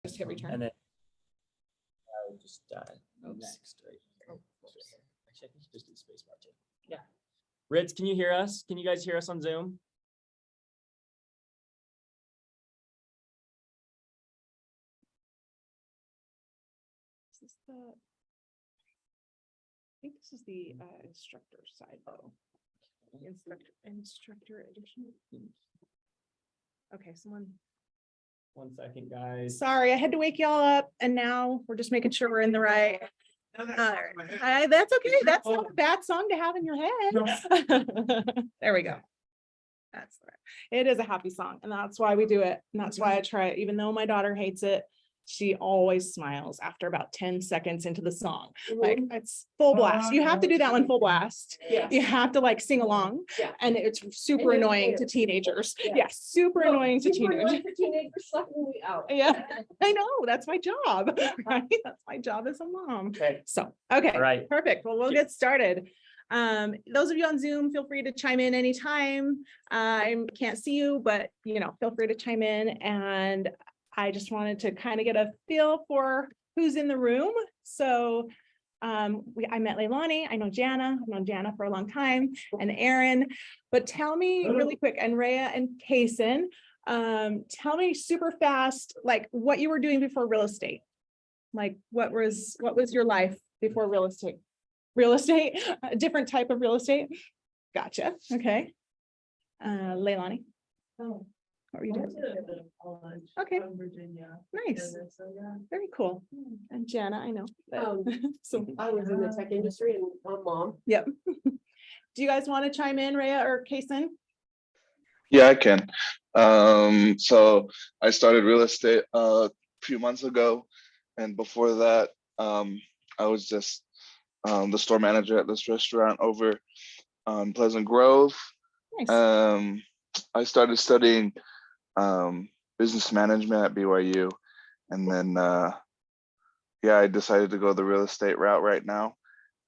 Just hit return. And then I would just next right here. Actually, I think you just do the space bar too. Yeah. Ritz, can you hear us? Can you guys hear us on Zoom? Is this I think this is the instructor side though. Instructor edition. Okay, someone. 1 second, guys. Sorry, I had to wake y'all up, and now we're just making sure we're in the right. That's okay. That's not a bad song to have in your head. There we go. That's right. It is a happy song, and that's why we do it. And that's why I try it, even though my daughter hates it. She always smiles after about 10 seconds into the song. Like it's full blast. You have to do that one full blast. Yes. You have to like sing along. Yeah. And it's super annoying to teenagers. Yeah, super annoying to teenagers. Teenagers sucking me out. Yeah, I know. That's my job, right? That's my job as a mom. Okay. So, okay, All right. perfect. Well, we'll get started. Those of you on Zoom, feel free to chime in anytime. I can't see you, but feel free to chime in. And I just wanted to kind of get a feel for who's in the room. So I met Leilani. I know Jana. I've known Jana for a long time, and Aaron. But tell me really quick, and Rhea and Kaysen, tell me super fast, like what you were doing before real estate. Like what was your life before real estate? Real estate, a different type of real estate. Gotcha. Okay. Leilani. Oh. What were you doing? Okay. Virginia. Nice. So, yeah. Very cool. And Jana, I know. But, so I was in the tech industry and I'm mom. yep. Do you guys want to chime in, Rhea or Kaysen? Yeah, I can. So I started real estate a few months ago, and before that, I was just the store manager at this restaurant over on Pleasant Grove. Nice. I started studying business management at BYU, and then I decided to go the real estate route right now,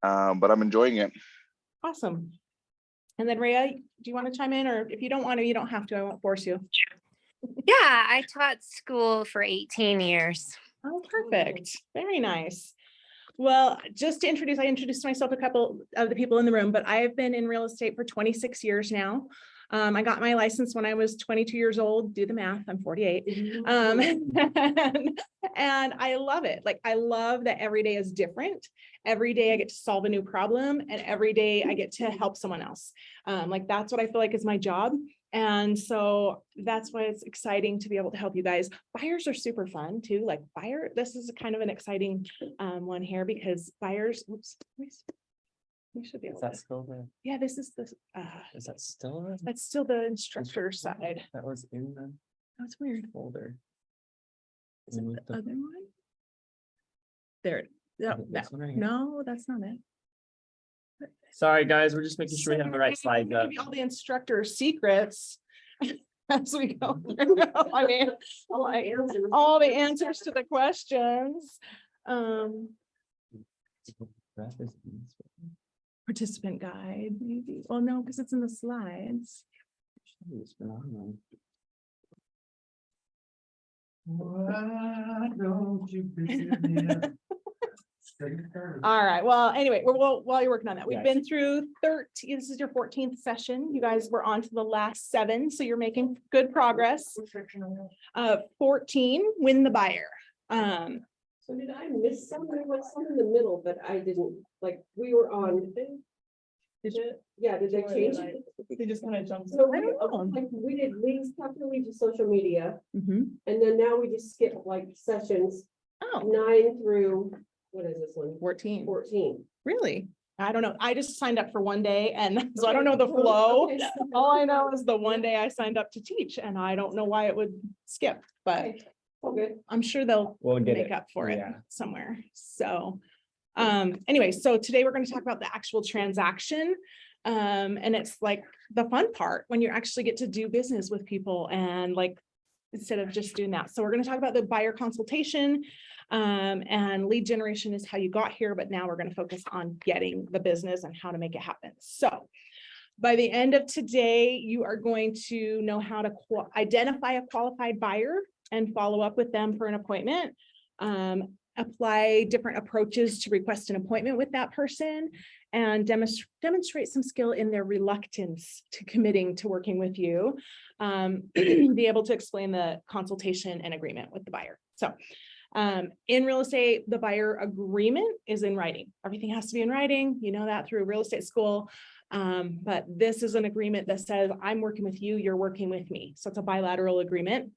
but I'm enjoying it. Awesome. And then Rhea, do you want to chime in, or if you don't want to, you don't have to. I won't force you. Yeah, I taught school for 18 years. Oh, perfect. Very nice. Well, just to introduce, I introduced myself, a couple of the people in the room, but I've been in real estate for 26 years now. I got my license when I was 22 years old. Do the math. I'm 48. And I love it. Like, I love that every day is different. Every day I get to solve a new problem, and every day I get to help someone else. Like, that's what I feel like is my job. And so that's why it's exciting to be able to help you guys. Buyers are super fun too. Like this is kind of an exciting one here, because buyers, oops, we should be able Is that to. still the? Yeah, this is the, Is that still the? that's still the instructor side. That was in the That's weird. folder. Is it Remove the the- other one? There, no, Is it this one right here? no, that's not it. Sorry, guys, we're just making sure we have the right slides up. Maybe all the instructor secrets as we go. I mean, all the answers to the questions. Participant guide, maybe. Well, no, because it's in the slides. All right. Well, anyway, while you're working on that, we've been through 13. This is your 14th session. You guys were on to the last 7, so you're making good progress. 14, win the buyer. So did I miss some? There was some in the middle, but I didn't, like, we were on. Did they change it? They just kind of jumped. So we did leads, chapter leads to social media, and then now we just skip like sessions Oh, 9 through, what is this one? 14. 14. Really? I don't know. I just signed up for one day, and so I don't know the flow. Okay. All I know is the one day I signed up to teach, and I don't know why it would skip, but Okay. I'm sure they'll We'll get make it. up for it Yeah. somewhere. So anyway, so today we're going to talk about the actual transaction. And it's like the fun part when you actually get to do business with people, and like instead of just doing that. So we're going to talk about the buyer consultation, and lead generation is how you got here, but now we're going to focus on getting the business and how to make it happen. So by the end of today, you are going to know how to identify a qualified buyer, and follow up with them for an appointment. Apply different approaches to request an appointment with that person and demonstrate some skill in their reluctance to committing to working with you. Be able to explain the consultation and agreement with the buyer. So in real estate, the buyer agreement is in writing. Everything has to be in writing. You know that through real estate school. But this is an agreement that says, I'm working with you, you're working with me. So it's a bilateral agreement.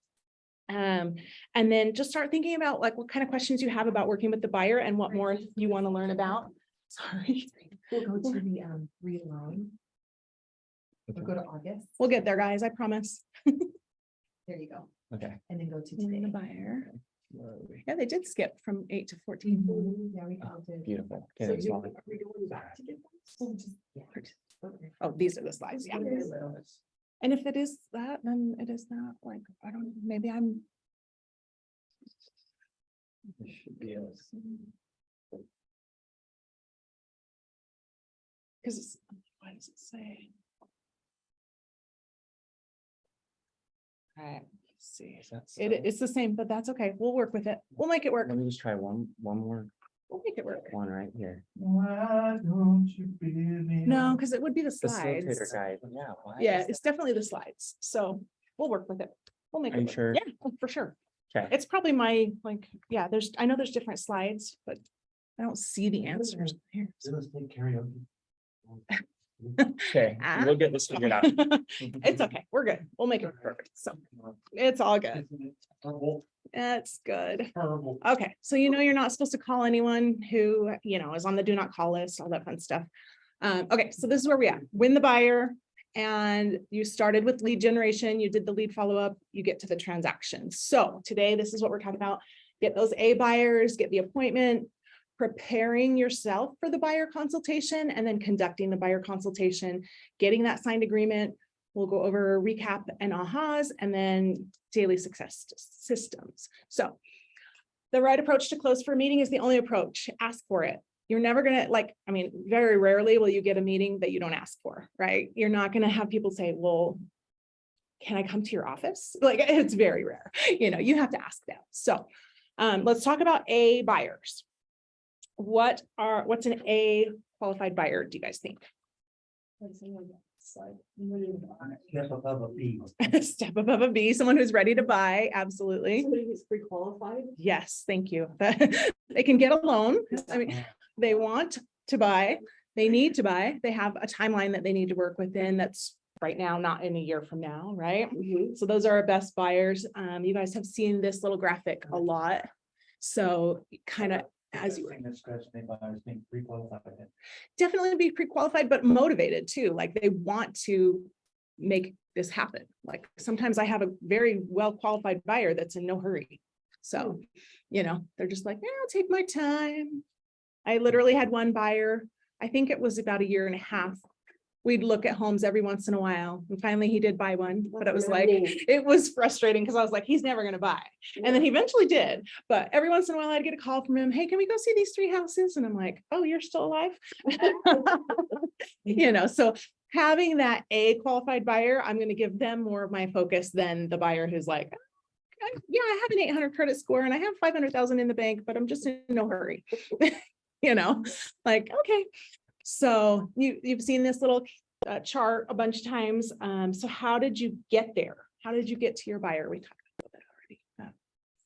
And then just start thinking about like what kind of questions you have about working with the buyer and what more you want to learn about. Sorry. We'll go to the read line. We'll go to August. We'll get there, guys, I promise. There you go. Okay. And then go to And then the today. buyer. Where are we? Yeah, they did skip from 8 to 14. Mhm, yeah, we counted. Beautiful. So Okay, are we going back to get this? Yeah. Okay. Oh, these are the slides, yeah. And if it is that, then it is not like, I don't know, maybe I'm. This should be able to see. Because it's, what does it say? All right, let's see. Is that It's the same, but that's okay. We'll work with it. We'll make it work. Let me just try one more We'll make it work. one right here. No, because it would be the Facilitator slides. guide. Yeah. why Yeah, is it's definitely the slides. So we'll work with it. We'll make Are it you work. sure? Yeah, oh, for sure. that- Okay. It's probably my, like, yeah, I know there's different slides, but I don't see the answers here. Okay, Ah. we'll get this figured out. It's okay. We're good. We'll make it perfect. So it's all good. It's good. Okay, so you know you're not supposed to call anyone who, is on the do not call list, all that fun stuff. Okay, so this is where we at. Win the buyer. And you started with lead generation, you did the lead follow-up, you get to the transaction. So today, this is what we're talking about. Get those A buyers, get the appointment, preparing yourself for the buyer consultation, and then conducting the buyer consultation, getting that signed agreement. We'll go over recap and ahas, and then daily success systems. So the right approach to close for a meeting is the only approach. Ask for it. You're never gonna very rarely will you get a meeting that you don't ask for, right? You're not gonna have people say, well, can I come to your office? Like, it's very rare, you have to ask them. So let's talk about A buyers. What's an A qualified buyer, do you guys think? Step above a B. Step above a B, someone who's ready to buy, absolutely. Somebody who's pre-qualified? Yes, thank you. They can get a loan. I mean, they want to buy, they need to buy, they have a timeline that they need to work within that's right now, not in a year from now, right? Mhm. So those are our best buyers. You guys have seen this little graphic a lot. So kind of as you Thing that stressed me about is being pre-qualified. definitely be pre-qualified, but motivated too. Like they want to make this happen. Like sometimes I have a very well-qualified buyer that's in no hurry. So, they're just like, yeah, I'll take my time. I literally had one buyer, I think it was about 1.5 years. We'd look at homes every once in a while. And finally he did buy one, but it was like, it was frustrating because I was like, he's never going to buy. And then he eventually did. But every once in a while I'd get a call from him. Hey, can we go see these 3 houses? And I'm like, oh, you're still alive. So having that A qualified buyer, I'm going to give them more of my focus than the buyer who's like, yeah, I have an 800 credit score and I have 500,000 in the bank, but I'm just in no hurry. Like, okay. So you've seen this little chart a bunch of times. So how did you get there? How did you get to your buyer? We talked about that already.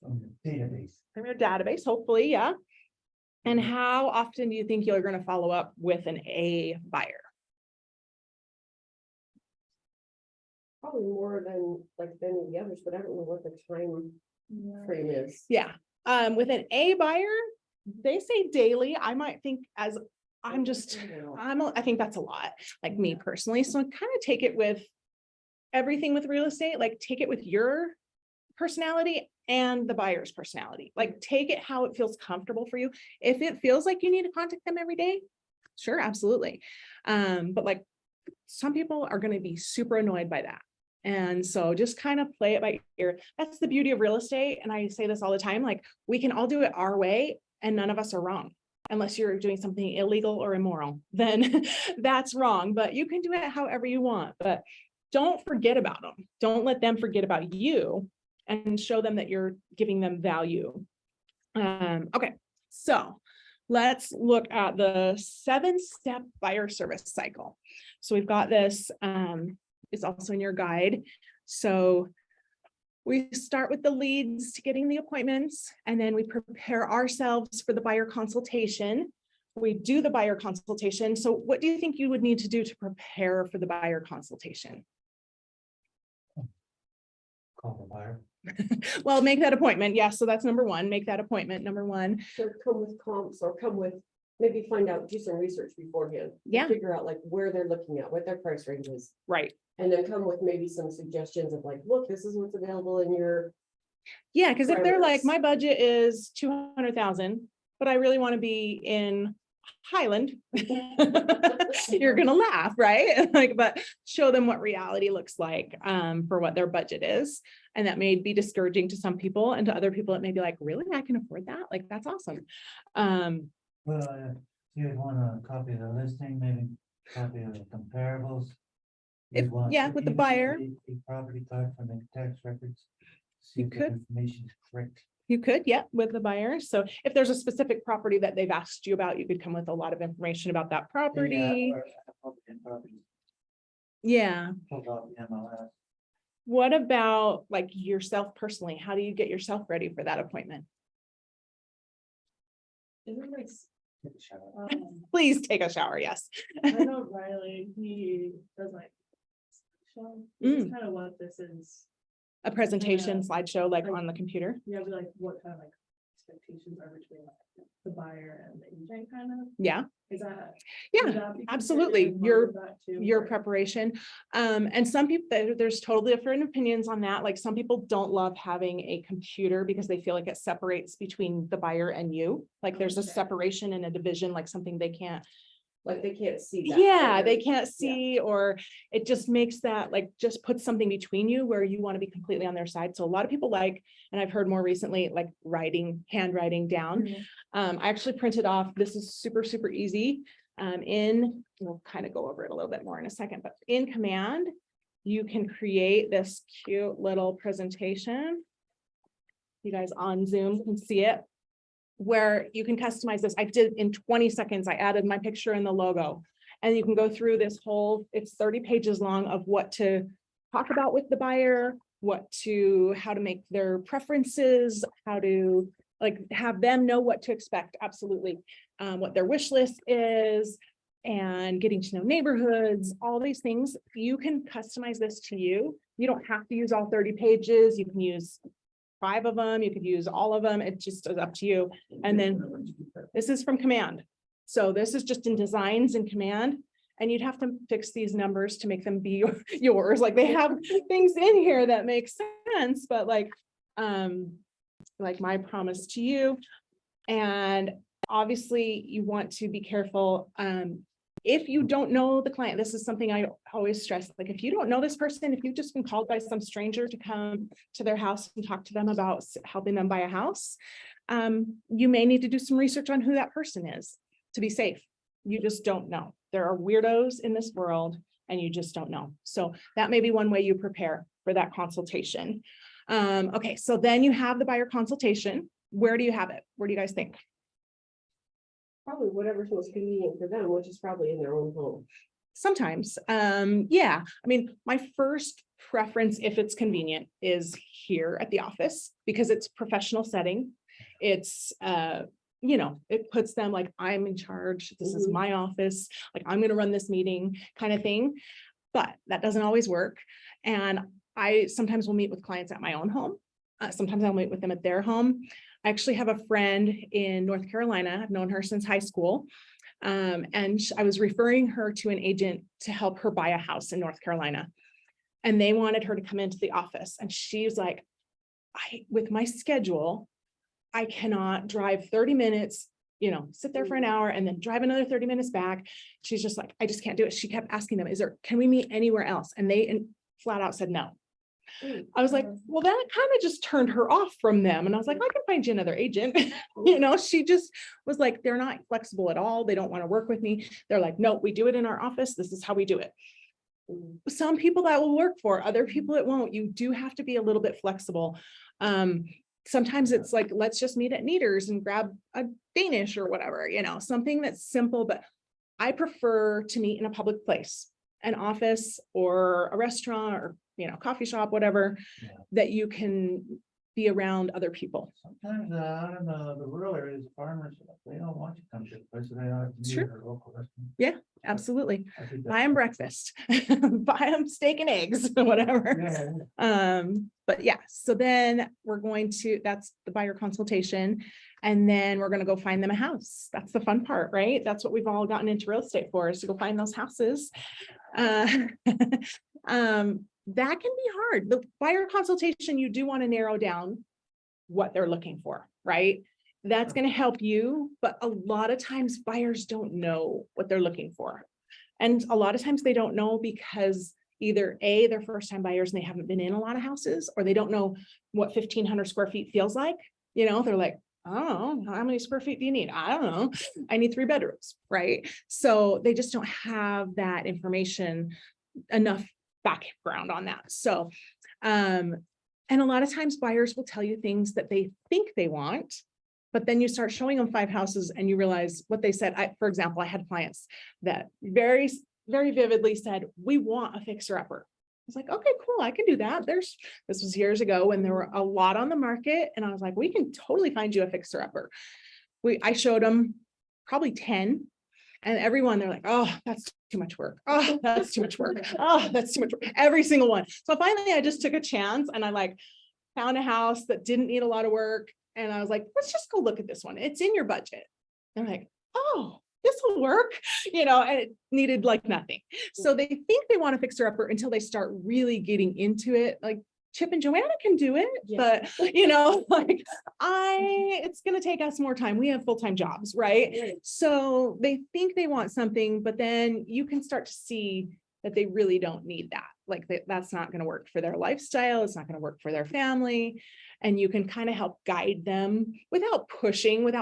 From the database. From your database, hopefully, yeah. And how often do you think you're going to follow up with an A buyer? Probably more than the others, but I don't know what the time frame is. Yeah. With an A buyer, they say daily. I might think I think that's a lot, like me personally. So I kind of take it with everything with real estate, like take it with your personality and the buyer's personality. Like take it how it feels comfortable for you. If it feels like you need to contact them every day, sure, absolutely. But like some people are going to be super annoyed by that. And so just kind of play it by ear. That's the beauty of real estate. And I say this all the time, like we can all do it our way and none of us are wrong. Unless you're doing something illegal or immoral, then that's wrong, but you can do it however you want, but don't forget about them. Don't let them forget about you. and show them that you're giving them value. Okay, so let's look at the 7-step buyer service cycle. So we've got this, it's also in your guide. So we start with the leads to getting the appointments, and then we prepare ourselves for the buyer consultation. We do the buyer consultation. So what do you think you would need to do to prepare for the buyer consultation? Call the buyer. Well, make that appointment. Yeah, so that's number one. Make that appointment, number one. So come with comps or come with, maybe find out, do some research beforehand. to Yeah. Figure out like where they're looking at, what their price range is. Right. And then come with maybe some suggestions of like, look, this is what's available in your, Yeah, because if they're like, Parameters. my budget is 200,000, but I really want to be in Highland, you're gonna laugh, right? Like, but show them what reality looks like for what their budget is. And that may be discouraging to some people, and to other people, it may be like, really, I can afford that? Like, that's awesome. Well, you want a copy of the listing, maybe copy of the comparables. If- You'd want yeah, with the even buyer. a property card from the tax records. See You if the could. information is correct. You could, yeah, with the buyer. So if there's a specific property that they've asked you about, you could come with a lot of information about that property. Property, Yeah. pulled off the MLS. What about like yourself personally? How do you get yourself ready for that appointment? Isn't like, Take a shower. Please take a shower. Yes. I know Riley, he does like. Show, it's kind of what this is, A presentation Yeah. slideshow like Like- on the computer. you have like what kind of like expectations are between like the buyer and the agent kind of, Yeah. is that? Yeah, would that be considered absolutely. as part Your of that too, your or- preparation. And some people, there's totally different opinions on that. Like some people don't love having a computer because they feel like it separates between the buyer and you. Like there's a Okay. separation and a division, like something they can't. like they can't see that. Yeah, Or they they're- can't see, or it just makes that like, just puts something between you where you want to be completely on their side. So a lot of people like, and I've heard more recently, like handwriting down. Mhm. I actually printed off, this is super, super easy. We'll kind of go over it a little bit more in a second, but in Command, you can create this cute little presentation. You guys on Zoom can see it, where you can customize this. I did in 20 seconds, I added my picture and the logo. And you can go through this whole, it's 30 pages long of what to talk about with the buyer, how to make their preferences, how to like have them know what to expect. Absolutely. What their wish list is, and getting to know neighborhoods, all these things. You can customize this to you. You don't have to use all 30 pages. You can use 5 of them. You could use all of them. It just is up to you. And then this is from Command. So this is just in designs in Command, and you'd have to fix these numbers to make them be yours. Like they have things in here that make sense, but like my promise to you. And obviously you want to be careful. If you don't know the client, this is something I always stress, like if you don't know this person, if you've just been called by some stranger to come to their house and talk to them about helping them buy a house, you may need to do some research on who that person is to be safe. You just don't know. There are weirdos in this world and you just don't know. So that may be one way you prepare for that consultation. Okay, so then you have the buyer consultation. Where do you have it? Where do you guys think? Probably whatever's most convenient for them, which is probably in their own home. Sometimes, yeah, I mean, my first preference, if it's convenient, is here at the office because it's professional setting. It's, it puts them like, I'm in charge. This is Mhm. my office. Like, I'm going to run this meeting kind of thing. But that doesn't always work. And I sometimes will meet with clients at my own home. Sometimes I'll meet with them at their home. I actually have a friend in North Carolina. I've known her since high school. And I was referring her to an agent to help her buy a house in North Carolina. And they wanted her to come into the office. And she's like, with my schedule, I cannot drive 30 minutes, sit there for an hour and then drive another 30 minutes back. She's just like, I just can't do it. She kept asking them, can we meet anywhere else? And they flat out said no. I was like, well, that kind of just turned her off from them. And I was like, I can find you another agent. She just was like, they're not flexible at all. They don't want to work with me. They're like, no, we do it in our office. This is how we do it. some people that will work for, other people it won't. You do have to be a little bit flexible. Sometimes it's like, let's just meet at Neater's and grab a Danish or whatever, something that's simple, but I prefer to meet in a public place, an office or a restaurant or, coffee shop, whatever, Yeah. that you can be around other people. Sometimes out in the rural areas, farmers, they don't want you to come to the place, so they don't have to Sure. meet at their local restaurant. Absolutely. I think Buy them breakfast, buy them steak and eggs, whatever. Yeah, But yeah, so then that's the buyer consultation. And then we're going to go find them a house. That's the fun part, right? That's what we've all gotten into real estate for, is to go find those houses. That can be hard. The buyer consultation, you do want to narrow down what they're looking for, right? That's going to help you, but a lot of times buyers don't know what they're looking for. And a lot of times they don't know because either A, they're first time buyers and they haven't been in a lot of houses, or they don't know what 1,500 square feet feels like. They're like, oh, how many square feet do you need? I don't know. I need 3 bedrooms, right? So they just don't have that information, enough background on that. So, and a lot of times buyers will tell you things that they think they want, but then you start showing them 5 houses and you realize what they said. For example, I had clients that very, very vividly said, we want a fixer-upper. I was like, okay, cool, I can do that. This was years ago when there were a lot on the market, and I was like, we can totally find you a fixer-upper. I showed them probably 10, and everyone, they're like, oh, that's too much work. Oh, that's too much work. Oh, that's too much work. Every single one. So finally, I just took a chance and I found a house that didn't need a lot of work. And I was like, let's just go look at this one. It's in your budget. And I'm like, oh, this will work, and it needed nothing. So they think they want to fix her upper until they start really getting into it. Like Chip and Joanna can do it, but it's going to take us more time. We have full-time jobs, right? So they think they want something, but then you can start to see that they really don't need that. That's not going to work for their lifestyle. It's not going to work for their family. And you can kind of help guide them without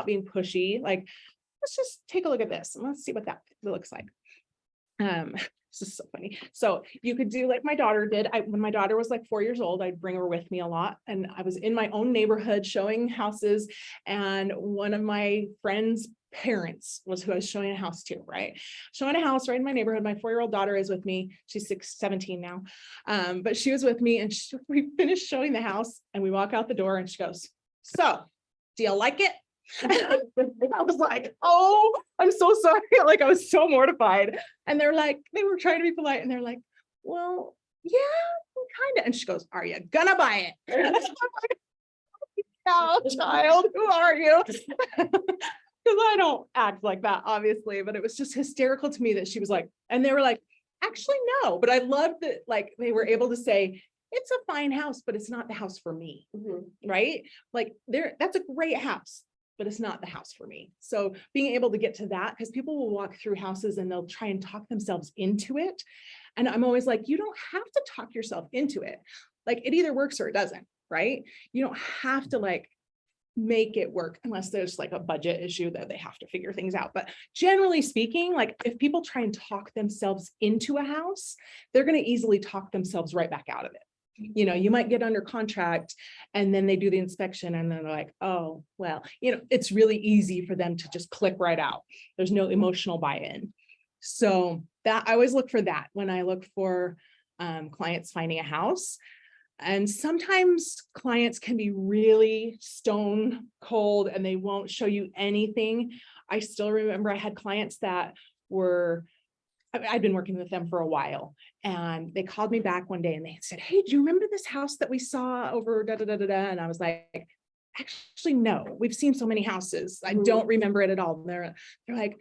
being pushy. Let's just take a look at this and let's see what that looks like. This is so funny. So you could do like my daughter did. When my daughter was 4 years old, I'd bring her with me a lot. And I was in my own neighborhood showing houses. And one of my friends' parents was who I was showing a house to, right? Showing a house right in my neighborhood. My 4-year-old daughter is with me. She's 17 now. But she was with me and we finished showing the house and we walk out the door and she goes, so do you like it? I was like, oh, I'm so sorry. I was so mortified. And they were trying to be polite. And they're like, well, yeah, kind of. And she goes, are you gonna buy it? And I'm like, oh, child, who are you? Because I don't act like that, obviously. But it was just hysterical to me that she was like, and they were like, actually, no. But I loved that, they were able to say, it's a fine house, but it's not the house for me. Mm-hmm. Right? That's a great house, but it's not the house for me. So being able to get to that, because people will walk through houses and they'll try and talk themselves into it. And I'm always like, you don't have to talk yourself into it. It either works or it doesn't, right? You don't have to make it work unless there's a budget issue that they have to figure things out. But generally speaking, if people try and talk themselves into a house, they're going to easily talk themselves right back out of it. You might get under contract and then they do the inspection and then they're like, oh, well, it's really easy for them to just click right out. There's no emotional buy-in. So that I always look for that when I look for clients finding a house. And sometimes clients can be really stone cold and they won't show you anything. I still remember I had clients that I'd been working with them for a while and they called me back one day and they said, hey, do you remember this house that we saw over da da da da da? And I was like, actually, no, we've seen so many houses. I don't remember it at all. They're like,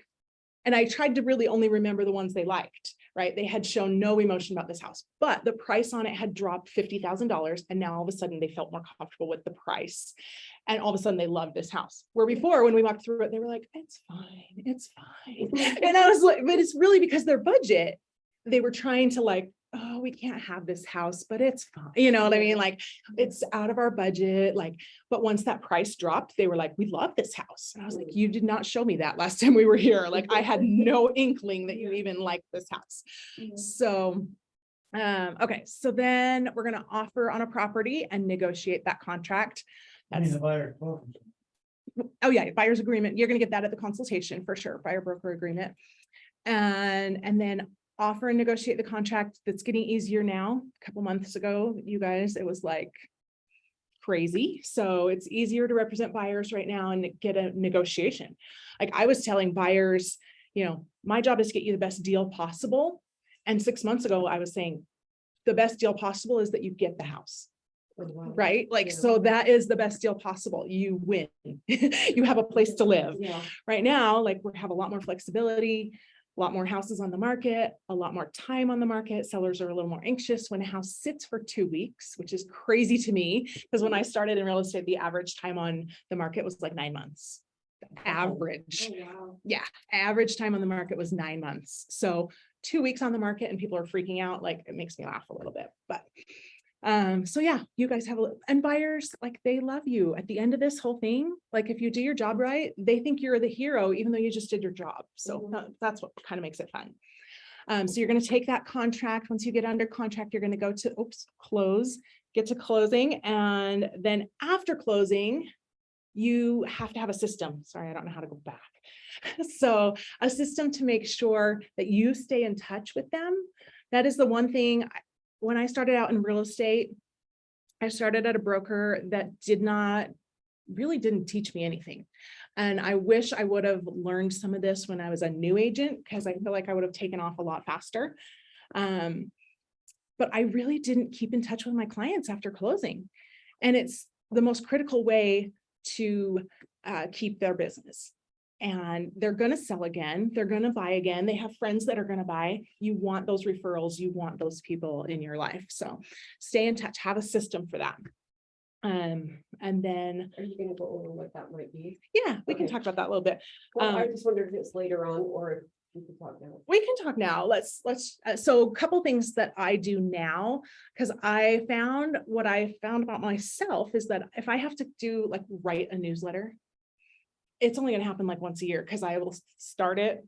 and I tried to really only remember the ones they liked, right? They had shown no emotion about this house, but the price on it had dropped $50,000. And now all of a sudden they felt more comfortable with the price. And all of a sudden they loved this house. Where before, when we walked through it, they were like, it's fine, it's fine. And I was like, but it's really because their budget, they were trying to oh, we can't have this house, but it's fine. You know what I mean? It's out of our budget. But once that price dropped, they were like, we love this house. And I was like, you did not show me that last time we were here. I had no inkling that you even liked this house. So Okay, so then we're gonna offer on a property and negotiate that contract. I mean, That's, the buyer quote. oh yeah, buyer's agreement. You're gonna get that at the consultation for sure, buyer broker agreement. And then offer and negotiate the contract. That's getting easier now. A couple months ago, you guys, it was like crazy. So it's easier to represent buyers right now and get a negotiation. Like I was telling buyers, you know, my job is to get you the best deal possible. And 6 months ago, I was saying, the best deal possible is that you get the house, right? Like, Yeah. so that is the best deal possible. You win. You have a place to live. Yeah. Right now, like we have a lot more flexibility, a lot more houses on the market, a lot more time on the market. Sellers are a little more anxious when a house sits for 2 weeks, which is crazy to me. Because when I started in real estate, the average time on the market was like 9 months. Average. Oh, wow. Yeah, average time on the market was 9 months. So 2 weeks on the market and people are freaking out, like it makes me laugh a little bit, but so yeah, you guys have and buyers, like they love you at the end of this whole thing. Like if you do your job right, they think you're the hero, even though you just did your job. So that's what kind of makes it fun. So you're going to take that contract. Once you get under contract, you're going to go to close, get to closing. And then after closing, you have to have a system. Sorry, I don't know how to go back. So a system to make sure that you stay in touch with them. That is the one thing. When I started out in real estate, I started at a broker that really didn't teach me anything. And I wish I would have learned some of this when I was a new agent, because I feel like I would have taken off a lot faster. But I really didn't keep in touch with my clients after closing. And it's the most critical way to keep their business. And they're going to sell again. They're going to buy again. They have friends that are going to buy. You want those referrals. You want those people in your life. So stay in touch, have a system for that. And then, Are you gonna go over what that might be? yeah, we can Okay. talk about that a little bit. Well, I just wondered if it's later on or if we can talk now. We can talk now. So a couple things that I do now, because what I found about myself is that if I have to do like write a newsletter, it's only going to happen like once a year, because I will start it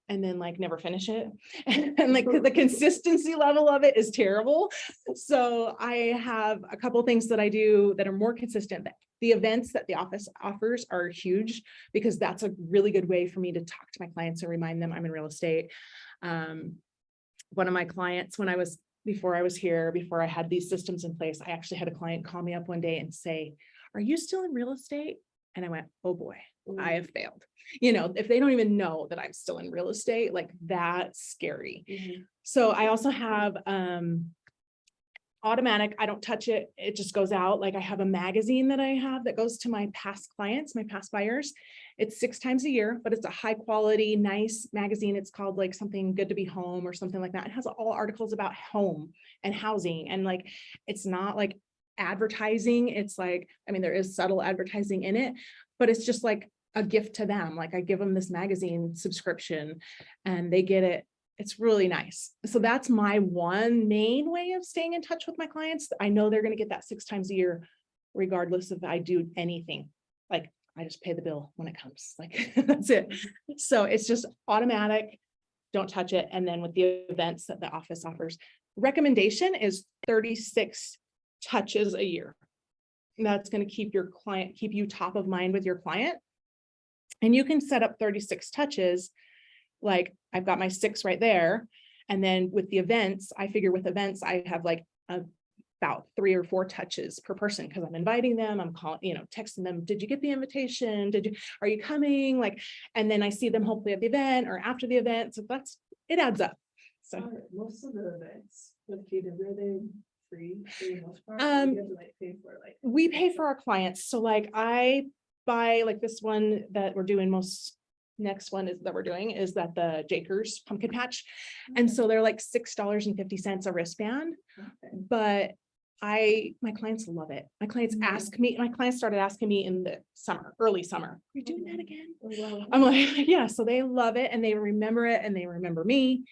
and then like never finish it. And like the consistency level of it is terrible. So I have a couple things that I do that are more consistent. The events that the office offers are huge, because that's a really good way for me to talk to my clients and remind them I'm in real estate. One of my clients, before I had these systems in place, I actually had a client call me up one day and say, "Are you still in real estate?" And I went, "Oh boy, I have failed." You know, if they don't even know that I'm still in real estate, like that's scary. So I also have automatic, I don't touch it. It just goes out. Like I have a magazine that I have that goes to my past clients, my past buyers. It's 6 times a year, but it's a high quality, nice magazine. It's called like something Good to Be Home or something like that. It has all articles about home and housing. And like, it's not like advertising. It's like, I mean, there is subtle advertising in it, but it's just like a gift to them. Like I give them this magazine subscription and they get it. It's really nice. So that's my one main way of staying in touch with my clients. I know they're going to get that 6 times a year, regardless if I do anything. Like I just pay the bill when it comes. Like that's it. So it's just automatic. Don't touch it. And then with the events that the office offers, recommendation is 36 touches a year. And that's going to keep you top of mind with your client. And you can set up 36 touches. Like I've got my 6 right there. And then with the events, I figure with events, I have like about 3 or 4 touches per person, because I'm inviting them, I'm calling, texting them, "Did you get the invitation? Are you coming?" Like, and then I see them hopefully at the event or after the event. So it adds up. So Most of the events with Kate, are they free for the most part? Or do you have to like pay for like? we pay for our clients. So like I buy like this one that we're doing next one is that we're doing is that the Jakers pumpkin patch. And so they're like $6.50 a wristband, but my clients love it. My clients started asking me in the early summer, "Are you doing that again?" Oh, wow. I'm like, yeah. So they love it and they remember it and they remember me.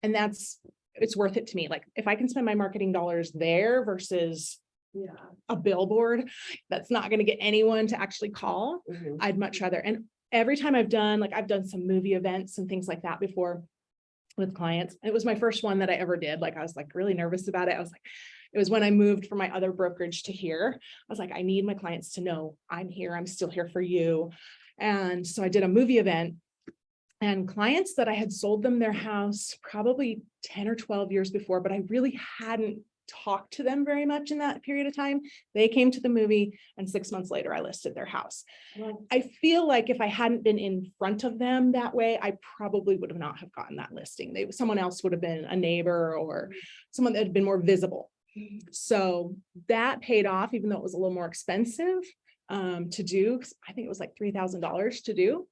And it's worth it to me. Like if I can spend my marketing dollars there versus a billboard, that's not going to get anyone to actually call. I'd much rather. And every time I've done some movie events and things like that before, with clients. It was my first one that I ever did. Like, I was like really nervous about it. I was like, it was when I moved from my other brokerage to here. I was like, I need my clients to know I'm here. I'm still here for you. And so I did a movie event, and clients that I had sold them their house probably 10 or 12 years before, but I really hadn't talked to them very much in that period of time. They came to the movie, and 6 months later I listed their house. Well, I feel like if I hadn't been in front of them that way, I probably would have not have gotten that listing. Someone else would have been a neighbor or someone that had been more visible. So that paid off, even though it was a little more expensive to do. I think it was like $3,000 to do,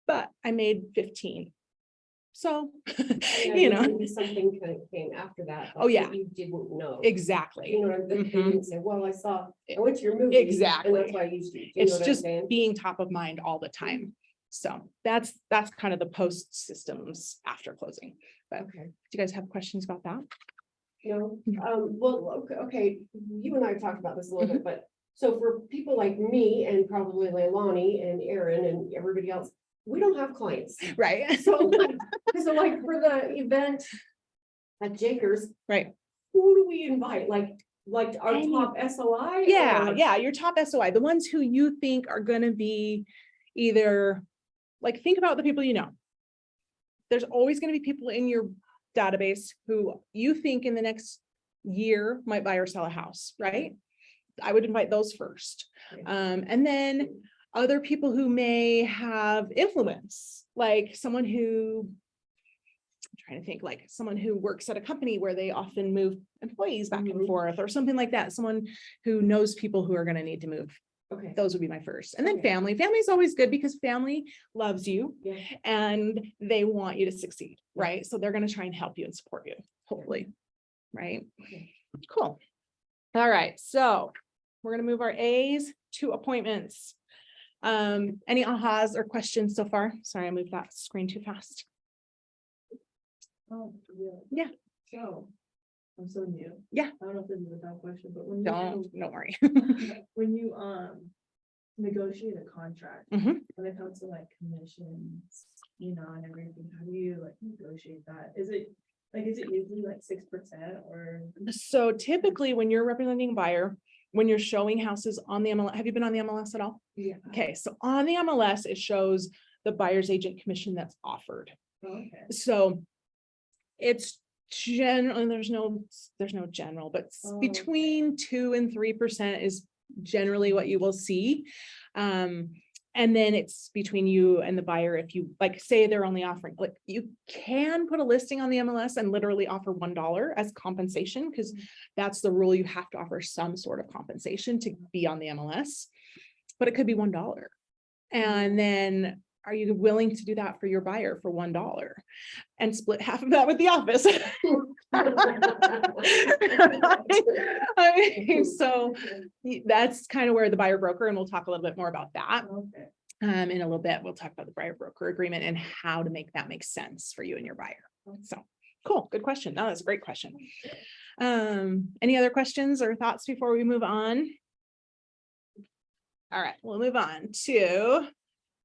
but I made 15. So, you know, maybe something kind of came after that. Oh, yeah. that You didn't know. exactly. You know, they Mhm. didn't say, well, I went to your movie. Exactly. And that's why I used you. Do you know It's what I'm just saying? being top of mind all the time. So that's kind of the post systems after closing. But do Okay. you guys have questions about that? No, well, okay, you and I talked about this a little bit, but so for people like me and probably Leilani and Aaron and everybody else, we don't have clients. Right. So like for the event at Jakers, Right. who do we invite? Like our Any- top SOI? Yeah, or- yeah, your top SOI, the ones who you think are gonna be either, like, think about the people you know. There's always gonna be people in your database who you think in the next year might buy or sell a house, right? I would invite those first. Okay. And then other people who may have influence, like someone who, I'm trying to think, like someone who works at a company where they often move employees back and Mhm. forth or something like that. Someone who knows people who are going to need to move. Okay. Those would be my first. And then Okay. family. Family is always good because family loves you Yeah. and they want you to succeed, right? So they're going to try and help you and support you, hopefully. Right? Okay. Cool. All right. So we're going to move our A's to appointments. Any ahas or questions so far? Sorry, I moved that screen too fast. Oh, Yeah. So, I'm so new. Yeah. I don't know if this is a dumb question, but when Don't worry. when you negotiate a contract, Mhm. when it comes to like commissions, and everything, how do you like negotiate that? Is it usually like 6% or? So typically when you're representing a buyer, when you're showing houses on the MLS, have you been on the MLS at all? Yeah. Okay, so on the MLS, it shows the buyer's agent commission that's offered. Okay. So it's generally, there's no general, but Oh, okay. between 2% and 3% is generally what you will see. And then it's between you and the buyer. If you like, say they're only offering, like, you can put a listing on the MLS and literally offer $1 as compensation, because that's the rule. You have to offer some sort of compensation to be on the MLS, but it could be $1. And then are you willing to do that for your buyer for $1 and split half of that with the office? I mean, so that's kind of where the buyer broker, and we'll talk a little bit more about that. Okay. In a little bit, we'll talk about the buyer broker agreement and how to make that make sense for you and your buyer. So cool. Good question. No, that's a great question. Any other questions or thoughts before we move on? All right, we'll move on to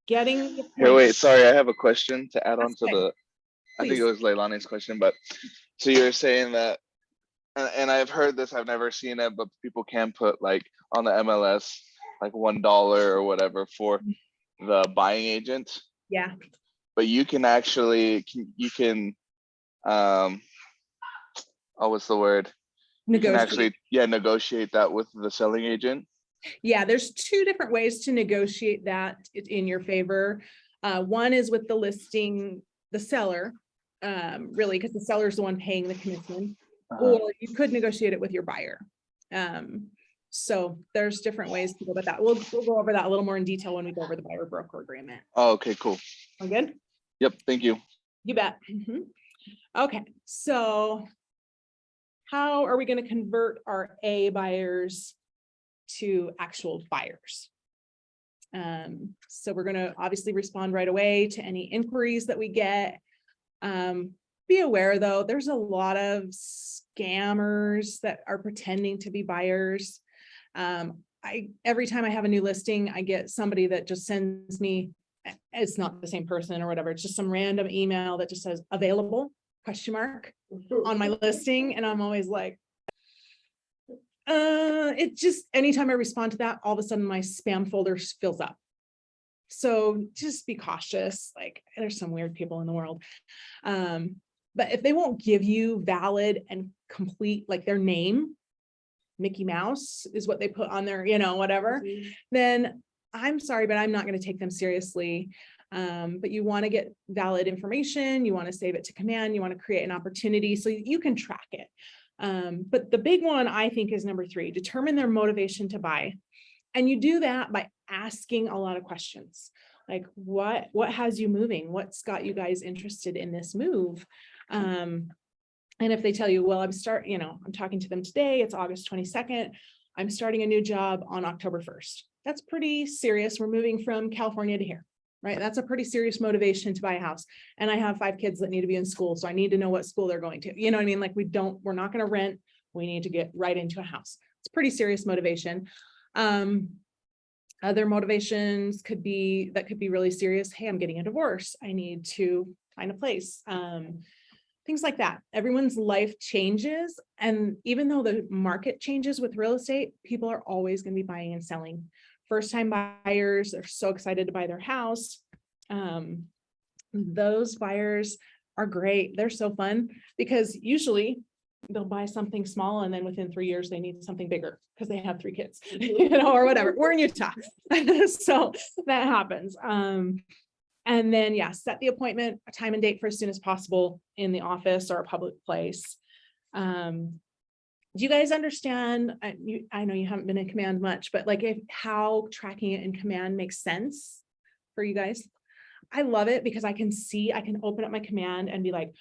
getting. Here, wait, sorry, I have a question to add on That's to okay. the, I think Please. it was Leilani's question, but so you're saying that, and I've heard this, I've never seen it, but people can put like on the MLS, like $1 or whatever for the buying agent, Yeah, but you can actually, oh, what's the word? You can negotiate. actually, yeah, negotiate that with the selling agent. Yeah, there's two different ways to negotiate that in your favor. One is with the listing, the seller, really, because the seller is the one paying the commission, or you could negotiate it with your buyer. So there's different ways to go about that. We'll go over that a little more in detail when we go over the buyer broker agreement. Oh, okay, cool. All good? Yep, thank you. You bet. Mhm. Okay, so how are we going to convert our A buyers to actual buyers? So we're going to obviously respond right away to any inquiries that we get. Be aware though, there's a lot of scammers that are pretending to be buyers. Every time I have a new listing, I get somebody that just sends me, it's not the same person or whatever, it's just some random email that just says available. question mark on my listing. And I'm always like, it just, anytime I respond to that, all of a sudden my spam folder fills up. So just be cautious. Like, there's some weird people in the world. But if they won't give you valid and complete, like their name, Mickey Mouse is what they put on their, whatever, then I'm sorry, but I'm not going to take them seriously. But you want to get valid information. You want to save it to command. You want to create an opportunity so you can track it. But the big one, I think, is number 3, determine their motivation to buy. And you do that by asking a lot of questions. Like, what has you moving? What's got you guys interested in this move? And if they tell you, well, I'm talking to them today, it's August 22nd. I'm starting a new job on October 1st. That's pretty serious. We're moving from California to here, right? That's a pretty serious motivation to buy a house. And I have 5 kids that need to be in school. So I need to know what school they're going to, you know what I mean? Like we're not going to rent. We need to get right into a house. It's pretty serious motivation. Other motivations could be really serious. Hey, I'm getting a divorce. I need to find a place. Things like that. Everyone's life changes. And even though the market changes with real estate, people are always going to be buying and selling. First-time buyers are so excited to buy their house. Those buyers are great. They're so fun because usually they'll buy something small and then within 3 years they need something bigger because they have 3 kids, or whatever. We're in Utah. So that happens. And then, set the appointment, a time and date for as soon as possible in the office or a public place. Do you guys understand? I know you haven't been in command much, but like how tracking it in command makes sense for you guys. I love it because I can open up my command and be like,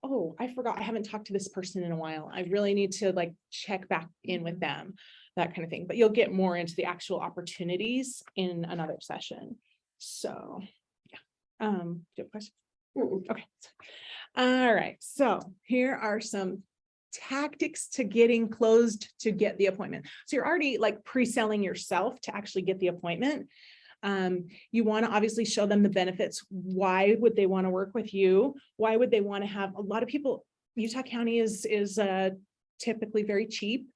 oh, I forgot, I haven't talked to this person in a while. I really need to like check back in with them, that kind of thing. But you'll get more into the actual opportunities in another session. So do you have a question? Okay. All right. So here are some tactics to getting closed to get the appointment. So you're already like pre-selling yourself to actually get the appointment. You want to obviously show them the benefits. Why would they want to work with you? Why would they want to have a lot of people? Utah County is typically very cheap.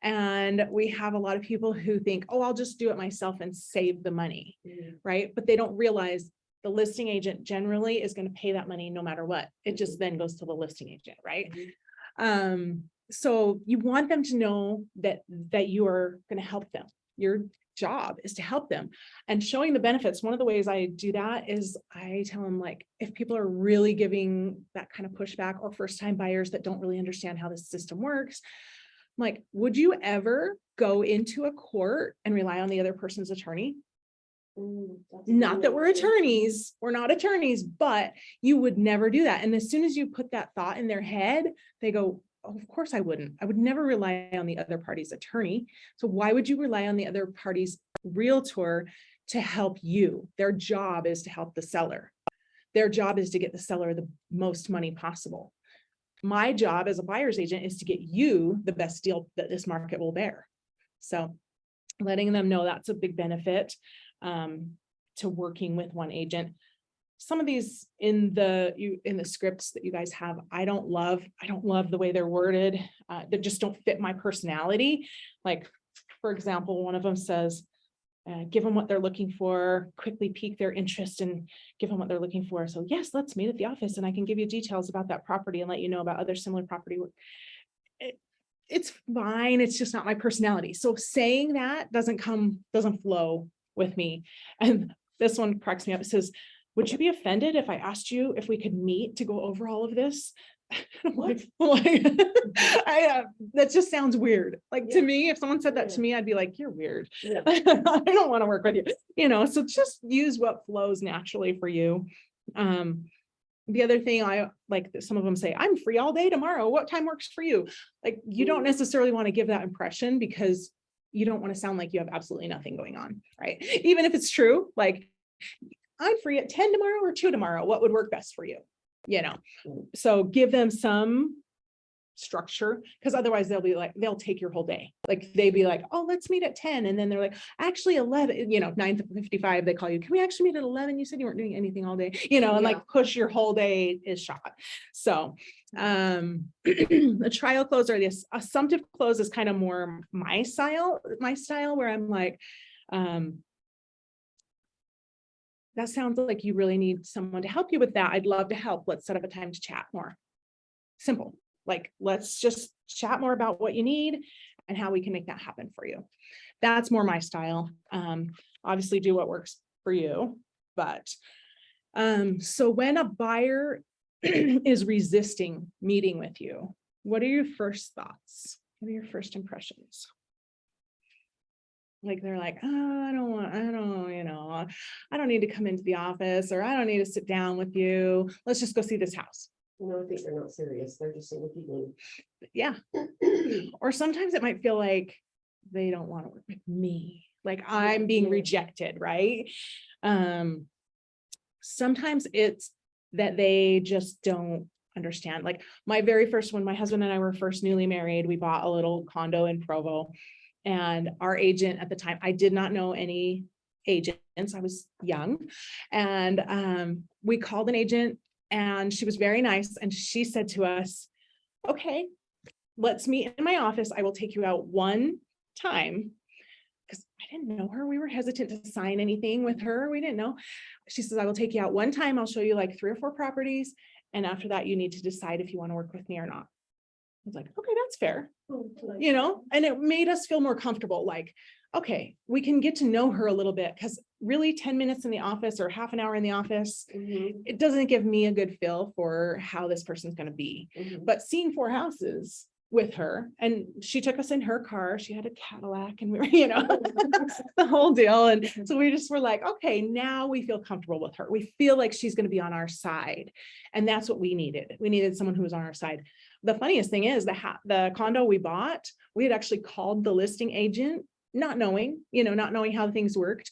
And we have a lot of people who think, oh, I'll just do it myself and save the money, right? But they don't realize the listing agent generally is going to pay that money no matter what. It just then goes to the listing agent, right? So you want them to know that you are going to help them. Your job is to help them, and showing the benefits. One of the ways I do that is I tell them, like, if people are really giving that kind of pushback, or first-time buyers that don't really understand how the system works, I'm like, would you ever go into a court and rely on the other person's attorney? Not that we're attorneys, we're not attorneys, but you would never do that. And as soon as you put that thought in their head, they go, oh, of course I wouldn't. I would never rely on the other party's attorney. So why would you rely on the other party's realtor to help you? Their job is to help the seller. Their job is to get the seller the most money possible. My job as a buyer's agent is to get you the best deal that this market will bear. So letting them know that's a big benefit to working with one agent. Some of these in the scripts that you guys have, I don't love the way they're worded. They just don't fit my personality. Like, for example, one of them says, give them what they're looking for, quickly pique their interest and give them what they're looking for. So yes, let's meet at the office and I can give you details about that property and let you know about other similar property. It's fine. It's just not my personality. So saying that doesn't flow with me. And this one cracks me up. It says, would you be offended if I asked you if we could meet to go over all of this? That just sounds weird. Like, to me, if someone said that to me, I'd be like, you're weird. I don't want to work with you. So just use what flows naturally for you. The other thing I like, that some of them say, I'm free all day tomorrow. What time works for you? Like, you don't necessarily want to give that impression because you don't want to sound like you have absolutely nothing going on, right? Even if it's true, like, I'm free at 10 tomorrow or 2 tomorrow. What would work best for you? So give them some structure, because otherwise they'll be like, they'll take your whole day. Like they'd be like, oh, let's meet at 10. And then they're like, actually 11, 9:55, they call you. Can we actually meet at 11? You said you weren't doing anything all day, and Yeah. like push your whole day is shot. So the trial close or the assumptive close is kind of more my style where I'm like, that sounds like you really need someone to help you with that. I'd love to help. Let's set up a time to chat more. Simple. Like, let's just chat more about what you need and how we can make that happen for you. That's more my style. Obviously do what works for you, but so when a buyer is resisting meeting with you, what are your first thoughts? What are your first impressions? Like they're like, oh, I don't need to come into the office, or I don't need to sit down with you. Let's just go see this house. No, I think they're not serious. They're just saying people. Yeah. Or sometimes it might feel like they don't want to work with me. Like I'm being rejected, right? Sometimes it's that they just don't understand. Like my very first, when my husband and I were first newly married, we bought a little condo in Provo. And our agent at the time, I did not know any agents. I was young. And we called an agent and she was very nice. And she said to us, okay, let's meet in my office. I will take you out one time. Because I didn't know her. We were hesitant to sign anything with her. We didn't know. She says, I will take you out one time. I'll show you like 3 or 4 properties. And after that, you need to decide if you want to work with me or not. I was like, okay, that's fair. And it made us feel more comfortable. Like, okay, we can get to know her a little bit, because really 10 minutes in the office or half an hour in the office, it doesn't give me a good feel for how this person's going to be. But seeing 4 houses with her, and she took us in her car, she had a Cadillac, and we were, the whole deal. And so we just were like, okay, now we feel comfortable with her. We feel like she's going to be on our side. And that's what we needed. We needed someone who was on our side. The funniest thing is the condo we bought, we had actually called the listing agent, not knowing how things worked.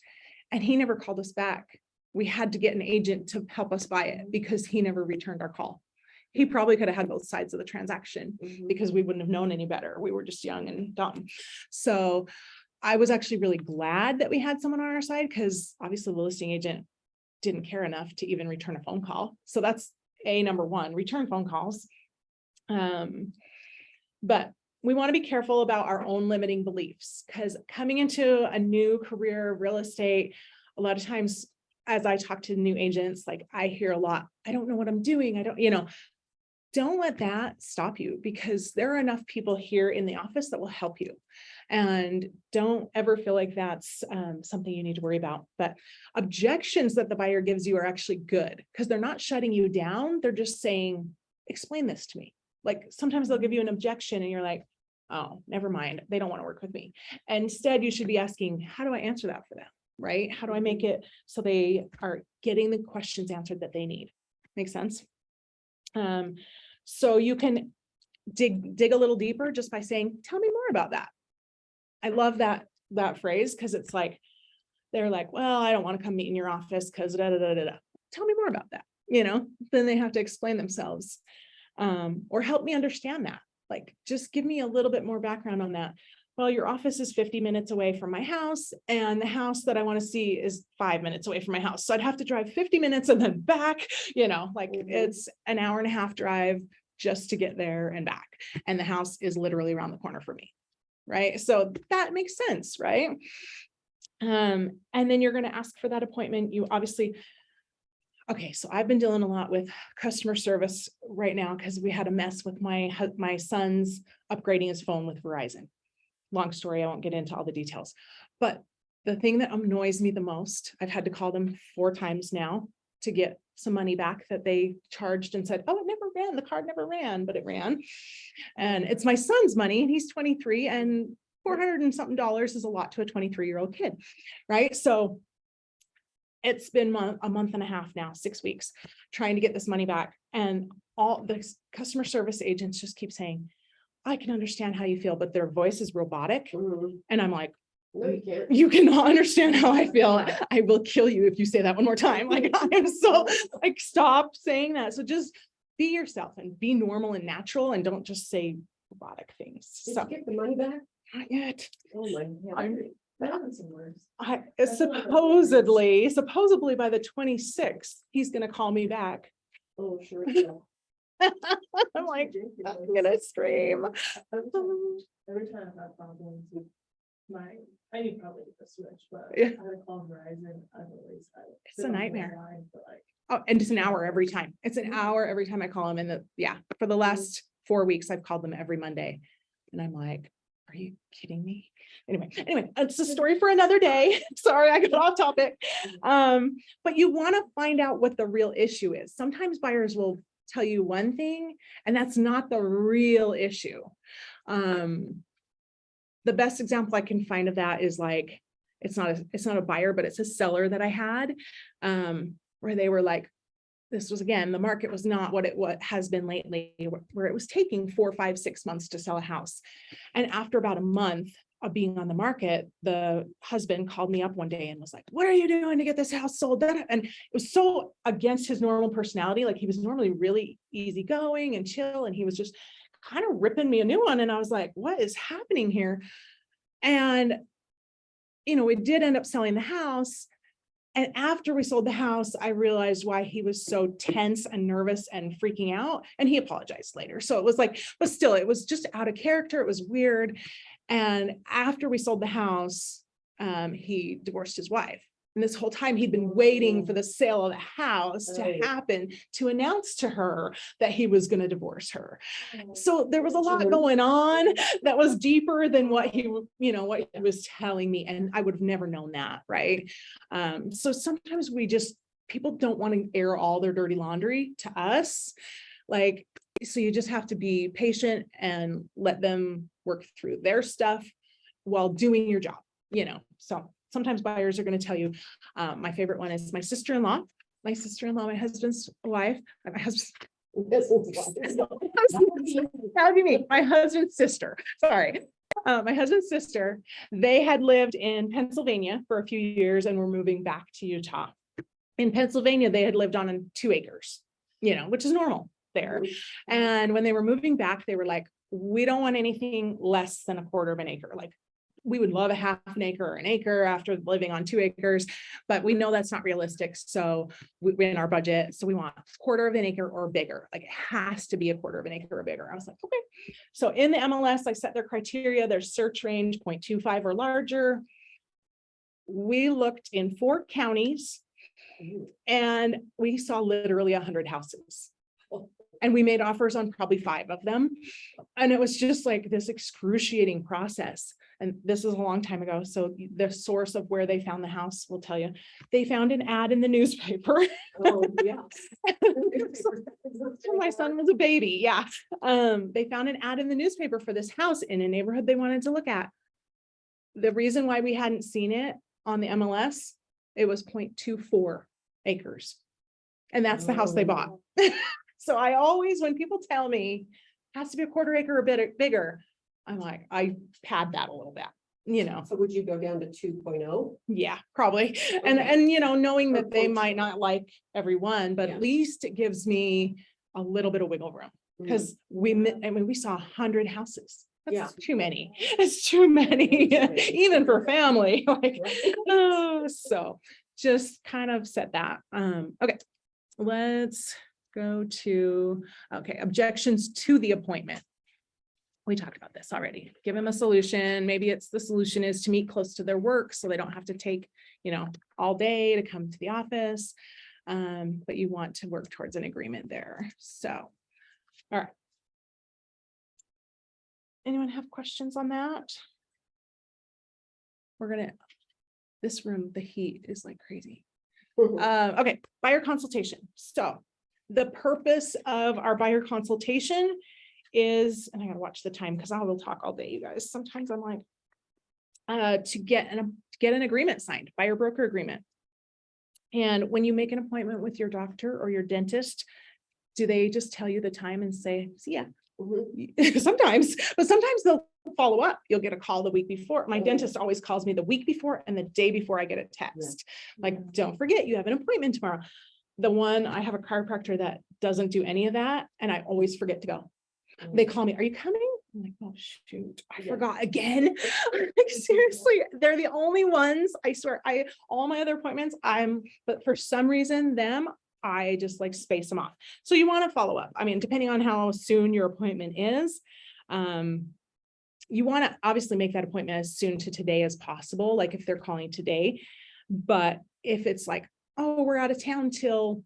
And he never called us back. We had to get an agent to help us buy it because he never returned our call. He probably could have had both sides of the transaction because we wouldn't have known any better. We were just young and dumb. So I was actually really glad that we had someone on our side, because obviously the listing agent didn't care enough to even return a phone call. So that's number 1, return phone calls. But we want to be careful about our own limiting beliefs, because coming into a new career, real estate, a lot of times as I talk to new agents, like I hear a lot, I don't know what I'm doing. Don't let that stop you, because there are enough people here in the office that will help you. And don't ever feel like that's something you need to worry about. But objections that the buyer gives you are actually good, because they're not shutting you down. They're just saying, explain this to me. Like sometimes they'll give you an objection and you're like, oh, never mind. They don't want to work with me. And instead, you should be asking, how do I answer that for them? Right? How do I make it so they are getting the questions answered that they need? Make sense? So you can dig a little deeper just by saying, tell me more about that. I love that phrase, because it's like, they're like, well, I don't want to come meet in your office because da da da da da. Tell me more about that. Then they have to explain themselves, or help me understand that. Like, just give me a little bit more background on that. Well, your office is 50 minutes away from my house, and the house that I want to see is 5 minutes away from my house. So I'd have to drive 50 minutes and then back, it's an hour and a half drive just to get there and back. And the house is literally around the corner for me. Right. So that makes sense. Right. And then you're going to ask for that appointment. You obviously, okay, so I've been dealing a lot with customer service right now, because we had a mess with my son's upgrading his phone with Verizon. Long story, I won't get into all the details. But the thing that annoys me the most, I've had to call them 4 times now to get some money back that they charged and said, oh, it never ran. The card never ran, but it ran. And it's my son's money, and he's 23, and $400 and something is a lot to a 23-year-old kid. Right. So it's been a month and a half now, 6 weeks, trying to get this money back. And all the customer service agents just keep saying, I can understand how you feel, but their voice is robotic. And I'm like, No, you can't. you cannot understand how I feel. I will kill you if you say that one more time. Like, I'm so like, stop saying that. So just be yourself and be normal and natural and don't just say robotic things. Did So you get the money back? not yet. Oh my. I'm- That was some words. It's supposedly by the 26th, he's gonna call me back. Oh, sure. Yeah. I'm like, I'm gonna stream. Every time I've had problems with I need probably a switch, but I Yeah. had to call Verizon. I've always had it. It's a Been on the nightmare. line for like, Oh, and it's an hour every time. It's an hour every time I call him. And for the last 4 weeks, I've called them every Monday. And I'm like, are you kidding me? Anyway, it's a story for another day. Sorry, I got off topic. But you want to find out what the real issue is. Sometimes buyers will tell you one thing, and that's not the real issue. The best example I can find of that is like, it's not a buyer, but it's a seller that I had, where they were like, this was, again, the market was not what has been lately, where it was taking 4, 5, 6 months to sell a house. And after about a month of being on the market, the husband called me up one day and was like, what are you doing to get this house sold? And it was so against his normal personality. Like, he was normally really easygoing and chill, and he was just kind of ripping me a new one. And I was like, what is happening here? And, we did end up selling the house. And after we sold the house, I realized why he was so tense and nervous and freaking out. And he apologized later. So it was like, but still, it was just out of character. It was weird. And after we sold the house, he divorced his wife. And this whole time he'd been waiting for the sale of the house to happen to announce to her that he was going to divorce her. So there was a lot going on that was deeper than what he was telling me. And I would have never known that. Right. So sometimes people don't want to air all their dirty laundry to us. Like, so you just have to be patient and let them work through their stuff while doing your job, so. Sometimes buyers are going to tell you, my favorite one is my sister-in-law, my husband's wife, my husband's, how do you mean? My husband's sister, sorry. My husband's sister, they had lived in Pennsylvania for a few years and were moving back to Utah. In Pennsylvania, they had lived on 2 acres, which is normal there. And when they were moving back, they were like, we don't want anything less than 1/4 of an acre. Like, we would love a 1/2 acre or an acre after living on 2 acres, but we know that's not realistic. So we're in our budget. So we want 1/4 of an acre or bigger. Like, it has to be 1/4 of an acre or bigger. I was like, okay. So in the MLS, I set their criteria, their search range 0.25 or larger. We looked in 4 counties and we saw literally 100 houses. And we made offers on probably 5 of them. And it was just like this excruciating process. And this is a long time ago. So the source of where they found the house will tell you. They found an ad in the newspaper. Oh, yeah. My son was a baby. Yeah. They found an ad in the newspaper for this house in a neighborhood they wanted to look at. The reason why we hadn't seen it on the MLS, it was 0.24 acres. And that's the house they bought. So I always, when people tell me it has to be 1/4 acre or a bit bigger, I'm like, I pad that a little bit, So would you go down to 2.0? Yeah, probably. And knowing that they might not like everyone, but at least it gives me a little bit of wiggle room. Because we saw 100 houses. That's too many. It's too many, even for family. Like, so just kind of set that. Okay, let's go to, objections to the appointment. We talked about this already. Give them a solution. Maybe the solution is to meet close to their work so they don't have to take, all day to come to the office. But you want to work towards an agreement there. So, all right. Anyone have questions on that? This room, the heat is like crazy. Okay, buyer consultation. So the purpose of our buyer consultation is, and I gotta watch the time because I will talk all day, you guys. Sometimes I'm like, to get an agreement signed, buyer broker agreement. And when you make an appointment with your doctor or your dentist, do they just tell you the time and say, see ya? Sometimes, but sometimes they'll follow up. You'll get a call the week before. My dentist always calls me the week before and the day before I get a text. Like, don't forget, you have an appointment tomorrow. I have a chiropractor that doesn't do any of that. And I always forget to go. They call me, are you coming? I'm like, oh, shoot, I Yeah. forgot again. Like, seriously, they're the only ones, I swear, all my other appointments, but for some reason, I just like space them off. So you want to follow up. I mean, depending on how soon your appointment is, you want to obviously make that appointment as soon to today as possible. Like if they're calling today, but if it's like, oh, we're out of town till,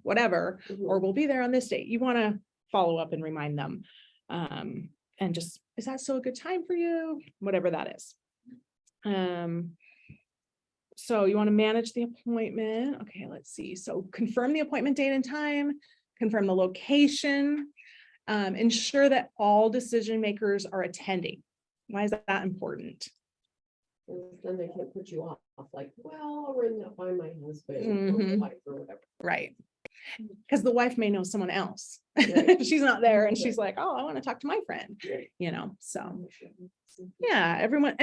whatever, or we'll be there on this date, you want to follow up and remind them. And just, is that still a good time for you? Whatever that is. So you want to manage the appointment. Okay, let's see. So confirm the appointment date and time, confirm the location, ensure that all decision makers are attending. Why is that important? Then they can't put you off like, well, I'll run that by my husband Mhm. or wife or whatever. Right. Because the wife may know someone else. Right. She's not there and she's like, oh, I want to talk to my friend, so. Yeah, everyone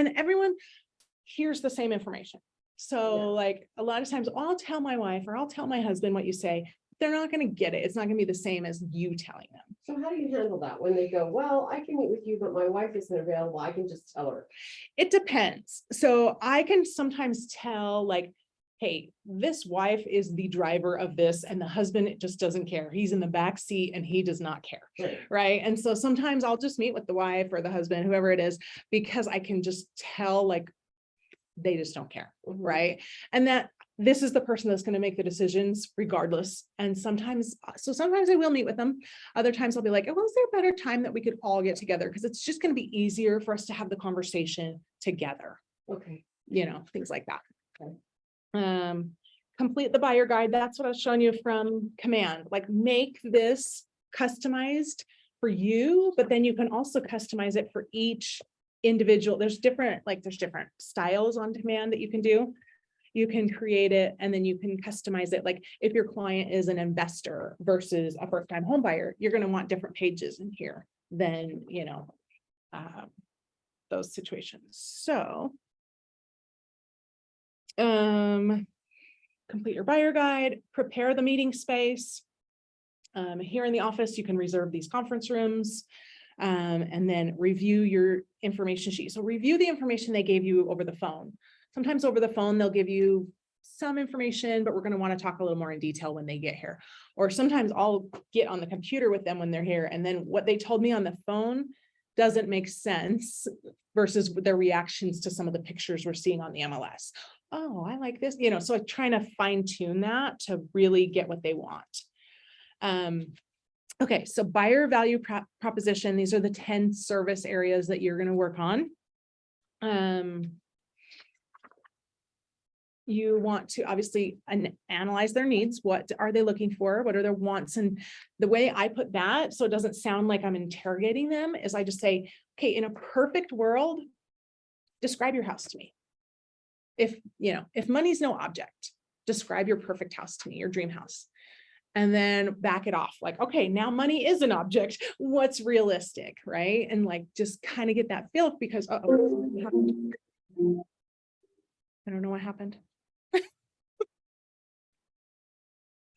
hears the same information. So Yeah. like a lot of times I'll tell my wife or I'll tell my husband what you say. They're not going to get it. It's not going to be the same as you telling them. So how do you handle that when they go, well, I can meet with you, but my wife isn't available. I can just tell her. It depends. So I can sometimes tell like, hey, this wife is the driver of this and the husband just doesn't care. He's in the back seat and he does not care. Right. Right. And so sometimes I'll just meet with the wife or the husband, whoever it is, because I can just tell like they just don't care. Mhm. Right. And that this is the person that's going to make the decisions regardless. And sometimes I will meet with them. Other times I'll be like, well, is there a better time that we could all get together? Because it's just going to be easier for us to have the conversation together, Okay. things like that. Okay. Complete the buyer guide. That's what I was showing you from Command. Like make this customized for you, but then you can also customize it for each individual. There's different styles on Command that you can do. You can create it and then you can customize it. Like if your client is an investor versus a first-time home buyer, you're going to want different pages in here than, those situations. So, complete your buyer guide, prepare the meeting space. Here in the office, you can reserve these conference rooms. And then review your information sheet. So review the information they gave you over the phone. Sometimes over the phone, they'll give you some information, but we're going to want to talk a little more in detail when they get here. Or sometimes I'll get on the computer with them when they're here. And then what they told me on the phone doesn't make sense versus their reactions to some of the pictures we're seeing on the MLS. Oh, I like this, so I'm trying to fine tune that to really get what they want. Okay, so buyer value proposition. These are the 10 service areas that you're going to work on. You want to obviously analyze their needs. What are they looking for? What are their wants? And the way I put that, so it doesn't sound like I'm interrogating them, is I just say, okay, in a perfect world, describe your house to me. If money's no object, describe your perfect house to me, your dream house. And then back it off like, okay, now money is an object. What's realistic, right? And like, just kind of get that feel because, I don't know what happened. I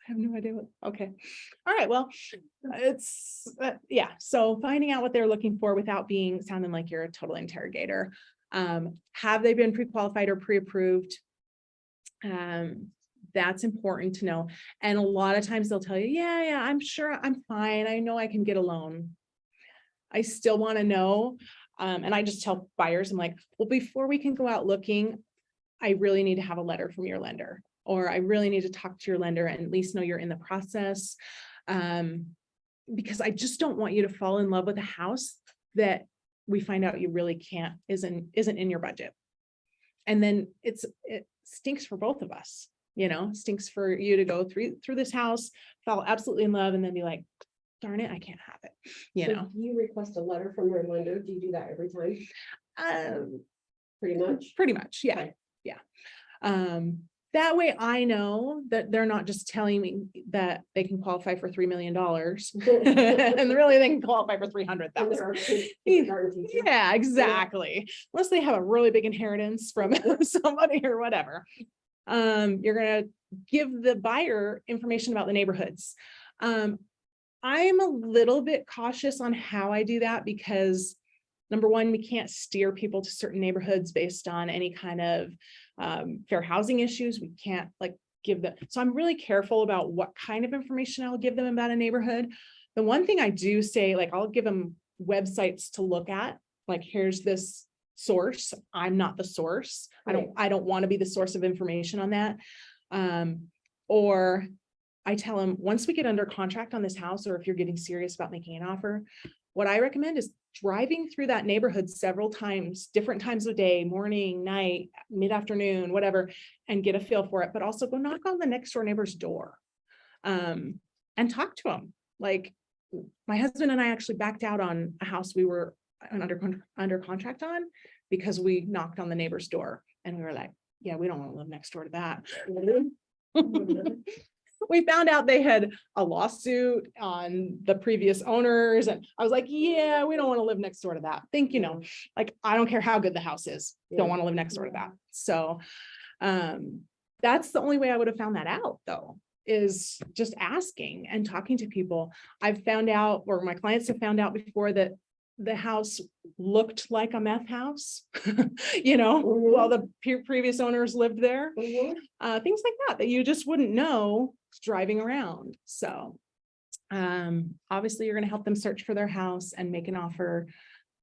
have no idea okay. All right. Well, it's, yeah. So finding out what they're looking for without sounding like you're a total interrogator. Have they been pre-qualified or pre-approved? That's important to know. And a lot of times they'll tell you, yeah, I'm sure I'm fine. I know I can get a loan. I still want to know. And I just tell buyers, I'm like, well, before we can go out looking, I really need to have a letter from your lender, or I really need to talk to your lender and at least know you're in the process. Because I just don't want you to fall in love with a house that we find out you really isn't in your budget. And then it stinks for both of us. Stinks for you to go through this house, fall absolutely in love, and then be like, darn it, I can't have it. So do you request a letter from their lender? Do you do that every time? Pretty much. Yeah. Okay. Yeah. That way I know that they're not just telling me that they can qualify for $3 million and really they can qualify for 300,000. Yeah, exactly. Unless they have a really big inheritance from somebody or whatever. You're going to give the buyer information about the neighborhoods. I'm a little bit cautious on how I do that because number one, we can't steer people to certain neighborhoods based on any kind of fair housing issues. We can't like give them. So I'm really careful about what kind of information I'll give them about a neighborhood. The one thing I do say, like I'll give them websites to look at, like here's this source. I'm not the source. I don't want to be the source of information on that. Or I tell them once we get under contract on this house, or if you're getting serious about making an offer, what I recommend is driving through that neighborhood several times, different times of day, morning, night, mid-afternoon, whatever, and get a feel for it, but also go knock on the next door neighbor's door and talk to them. Like my husband and I actually backed out on a house we were under contract on because we knocked on the neighbor's door and we were like, yeah, we don't want to live next door to that. We found out they had a lawsuit on the previous owners. And I was like, yeah, we don't want to live next door to that. Think, you know, like, I don't care how good the house is. Don't want to live next door to that. So that's the only way I would have found that out though, is just asking and talking to people. I've found out, or my clients have found out before, that the house looked like a meth house, you know, while the previous owners lived there. Things like that you just wouldn't know driving around. So obviously you're going to help them search for their house and make an offer.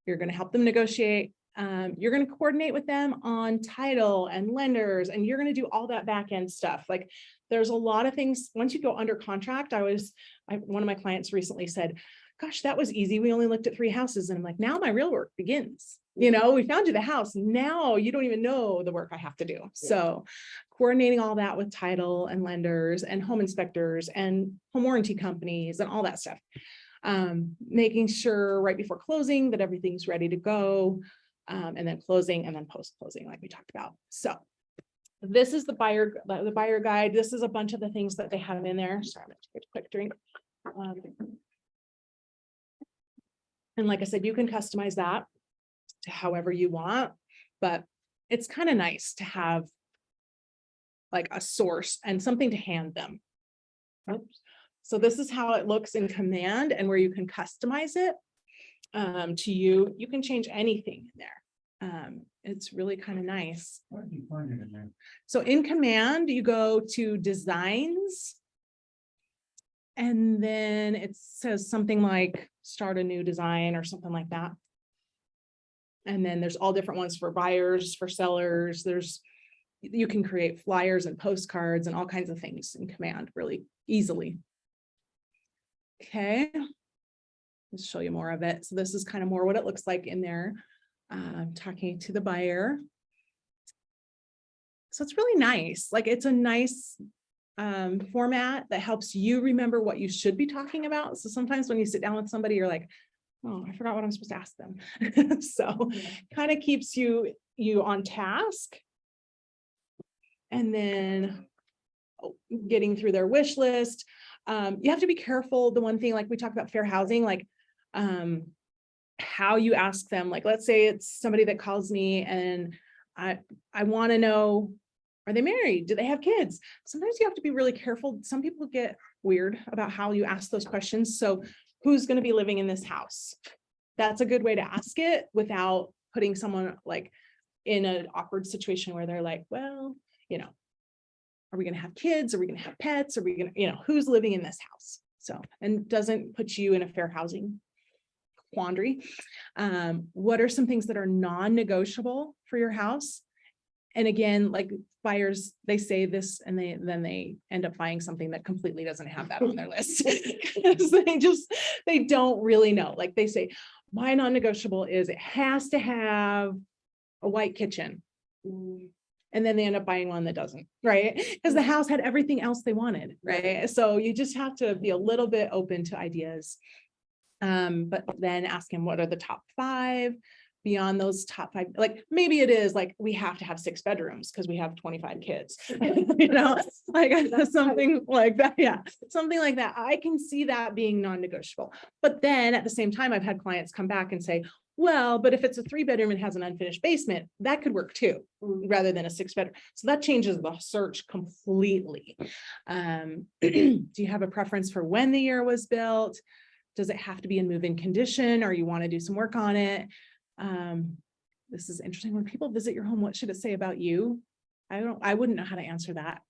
You're going to help them negotiate. You're going to coordinate with them on title and lenders, and you're going to do all that back end stuff. Like there's a lot of things. Once you go under contract, one of my clients recently said, gosh, that was easy. We only looked at 3 houses. And I'm like, now my real work begins. You know, we found you the house. Now you don't even know the work I have to do. So coordinating all that with title and lenders and home inspectors and home warranty companies and all that stuff. Making sure right before closing that everything's ready to go. And then closing and then post-closing like we talked about. So this is the buyer guide. This is a bunch of the things that they have in there. Sorry, I'm gonna take a quick drink. And like I said, you can customize that to however you want, but it's kind of nice to have like a source and something to hand them. Oops. So this is how it looks in Command, and where you can customize it to you. You can change anything in there. It's really kind of nice. Where do you find it in there? So in Command, you go to Designs, and then it says something like start a new design or something like that. And then there's all different ones for buyers, for sellers. You can create flyers and postcards and all kinds of things in Command really easily. Okay. Let's show you more of it. So this is kind of more what it looks like in there. Talking to the buyer. So it's really nice. Like it's a nice format that helps you remember what you should be talking about. So sometimes when you sit down with somebody, you're like, oh, I forgot what I'm supposed to ask them. So kind of keeps you on task. And then getting through their wish list. You have to be careful. The one thing, like we talked about fair housing, like how you ask them. Like, let's say it's somebody that calls me and I want to know, are they married? Do they have kids? Sometimes you have to be really careful. Some people get weird about how you ask those questions. So who's going to be living in this house? That's a good way to ask it without putting someone like in an awkward situation where they're like, well, you know, are we going to have kids? Are we going to have pets? Are we going to, you know, who's living in this house? So, and doesn't put you in a fair housing quandary. What are some things that are non-negotiable for your house? And again, like buyers, they say this and then they end up buying something that completely doesn't have that on their list. they don't really know. Like they say, my non-negotiable is it has to have a white kitchen. And then they end up buying one that doesn't, right? Because the house had everything else they wanted, right? So you just have to be a little bit open to ideas. But then ask him, what are the top 5? Beyond those top 5, like maybe it is like we have to have 6 bedrooms because we have 25 kids, you know, like something like that. Yeah, something like that. I can see that being non-negotiable. But then at the same time, I've had clients come back and say, Well, but if it's a 3-bedroom and has an unfinished basement, that could work too, rather than a 6-bedroom. So that changes the search completely. Do you have a preference for when the year was built? Does it have to be in move-in condition, or you want to do some work on it? This is interesting. When people visit your home, what should it say about you? I wouldn't know how to answer that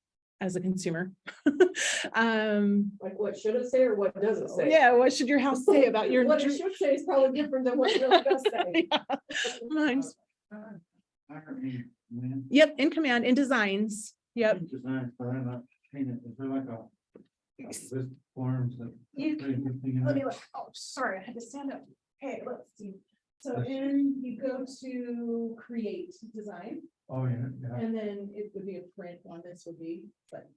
as a consumer. Like, what should it say or what does it say? Yeah, what should your house say about your? What it should say is probably different than what it really does say. Yeah. Mine's- Yeah. Yep, in command, in designs. Yep. Design, but I'm not painting it. Is there like a list of forms that? You say good thing in Let there? me look. Oh, sorry, I had to stand up. Okay, let's see. So in, you go to create design, Oh, yeah. and then it would be a print one, this would be, but.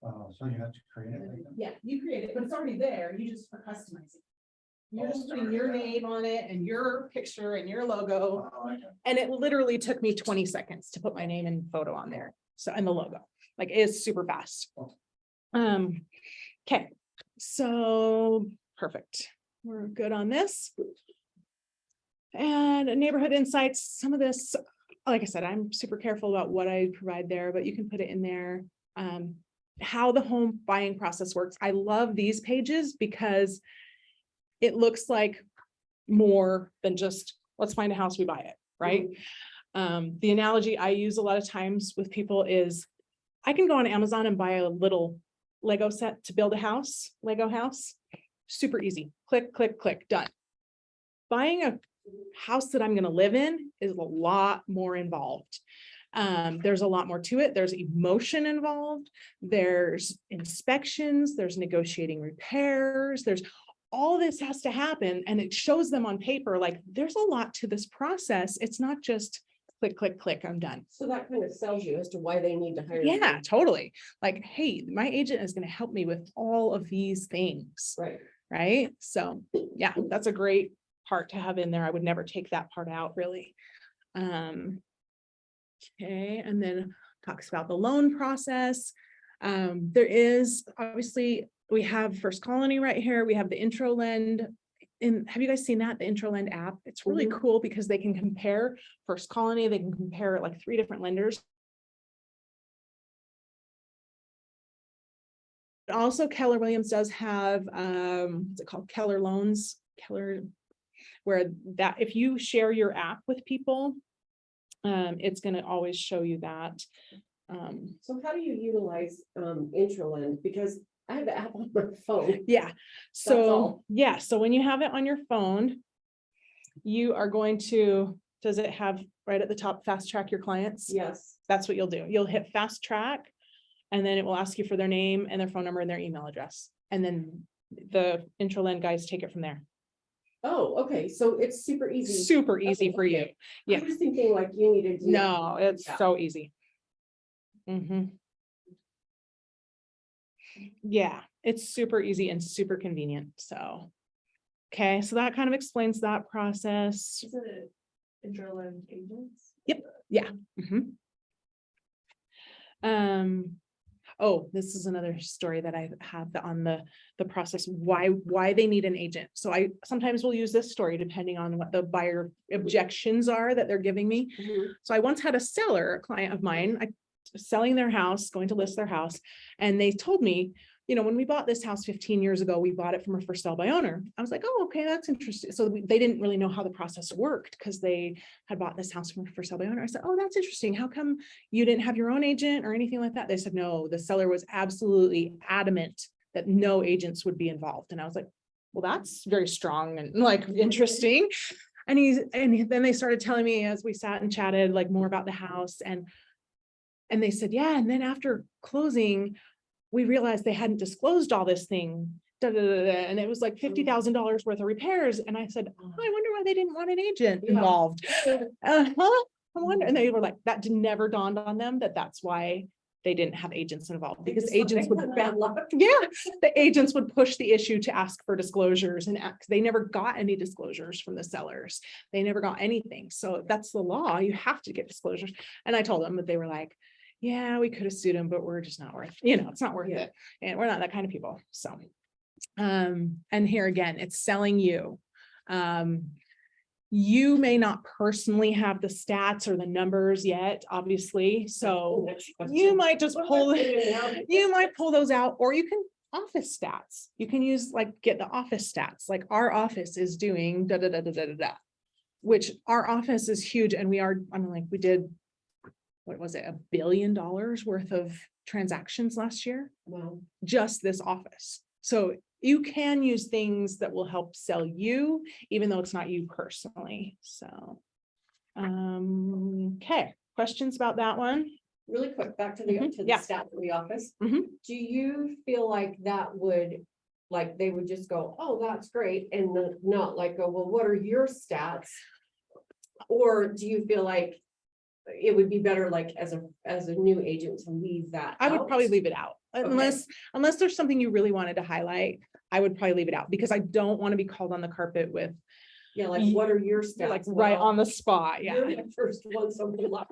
Oh, so you have to create it. like that? Yeah, you create it, but it's already there. You just are customizing. You're just putting your name on it and your picture and your logo. Oh, I got it. And it literally took me 20 seconds to put my name and photo on there. So, and the logo, like it's super fast. Okay, so perfect. We're good on this. And neighborhood insights, some of this, like I said, I'm super careful about what I provide there, but you can put it in there. How the home buying process works. I love these pages because it looks like more than just, let's find a house, we buy it, right? The analogy I use a lot of times with people is I can go on Amazon and buy a little Lego set to build a house, Lego house, super easy. Click, click, click, done. Buying a house that I'm going to live in is a lot more involved. There's a lot more to it. There's emotion involved. There's inspections, there's negotiating repairs, there's all this has to happen, and it shows them on paper, like there's a lot to this process. It's not just click, click, click, I'm done. So that kind of sells you as to why they need to hire you. Yeah, totally. Like, hey, my agent is going to help me with all of these things. Right. Right. So yeah, that's a great part to have in there. I would never take that part out really. Okay, and then talks about the loan process. There is obviously, we have First Colony right here. We have the intro lend. And have you guys seen that, the intro lend app? It's really cool because they can compare First Colony, they can compare like 3 different lenders. Also, Keller Williams does have, what's it called? Keller Loans, Keller, where that if you share your app with people, it's going to always show you that. So how do you utilize Intralend? Because I have the app on my phone. Yeah. So, all. yeah. So when you have it on your phone, you are going to, does it have right at the top, fast track your clients? Yes. That's what you'll do. You'll hit fast track, and then it will ask you for their name and their phone number and their email address. And then the Intralend guys take it from there. Oh, okay. So it's super easy. Super easy for you. Yeah. I was thinking like you needed to. No, it's Yeah. so easy. Yeah, it's super easy and super convenient. So, okay, so that kind of explains that process. Is it Intralend agents? Yep. Yeah. Oh, this is another story that I have on the process, why they need an agent. So I sometimes will use this story depending on what the buyer objections are that they're giving me. So I once had a seller, a client of mine, selling their house, going to list their house, and they told me, you know, when we bought this house 15 years ago, we bought it from a first sale by owner. I was like, oh, okay, that's interesting. So they didn't really know how the process worked because they had bought this house from a first sale by owner. I said, oh, that's interesting. How come you didn't have your own agent or anything like that? They said, no, the seller was absolutely adamant that no agents would be involved. And I was like, well, that's very strong and like interesting. And then they started telling me as we sat and chatted like more about the house, and they said, yeah. And then after closing, we realized they hadn't disclosed all this thing, and it was like $50,000 worth of repairs. And I said, oh, I wonder why they didn't want an agent involved. I wonder. And they were like, that never dawned on them that's why they didn't have agents involved, because agents would, the agents would push the issue to ask for disclosures, and they never got any disclosures from the sellers. They never got anything. So that's the law. You have to get disclosures. And I told them, but they were like, yeah, we could have sued him, but we're just not worth, it's not worth it. And we're not that kind of people. So, and here again, it's selling you. You may not personally have the stats or the numbers yet, obviously, so Next question. you might just pull, Yeah. you might pull those out, or you can office stats. You can use like, get the office stats, like our office is doing da, da, da, da, da, da, da. Which our office is huge and we are, I mean, like we did, what was it, $1 billion worth of transactions last year, Wow. just this office. So you can use things that will help sell you, even though it's not you personally, so. Okay, questions about that one? Really quick, back to the, Mhm, to the yeah. staff of the office. Mhm. Do you feel like that would, like, they would just go, oh, that's great, and not like, go, well, what are your stats? Or do you feel like it would be better, like, as a new agent to leave that I would out? probably leave it out, Okay. unless there's something you really wanted to highlight. I would probably leave it out because I don't want to be called on the carpet with, Yeah, like, what are your like, stats? right Well, on the spot, yeah. You're the first one, so good luck.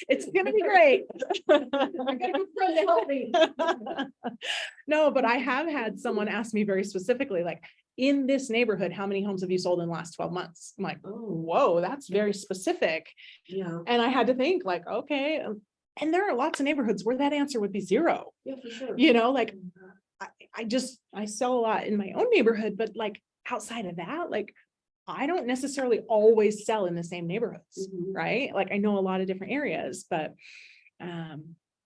It's gonna be great. I got a good friend to help me. No, but I have had someone ask me very specifically, like, in this neighborhood, how many homes have you sold in the last 12 months? I'm like, Oh, whoa, that's very specific. yeah, And I had to think like, okay, and there are lots of neighborhoods where that answer would be 0, yeah, for sure. you know, like, I sell a lot in my own neighborhood, but like outside of that, like, I don't necessarily always sell in the same neighborhoods, Mhm. right? Like I know a lot of different areas, but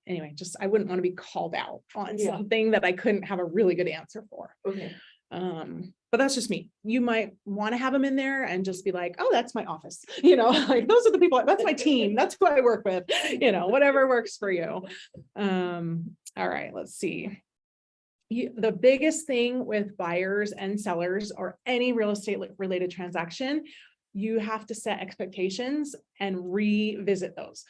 anyway, just, I wouldn't want to be called out on Yeah. something that I couldn't have a really good answer for. Okay, But that's just me. You might want to have them in there and just be like, oh, that's my office. You know, like those are the people, that's my team. That's who I work with, you know, whatever works for you. All right, let's see. The biggest thing with buyers and sellers or any real estate related transaction, you have to set expectations and revisit those.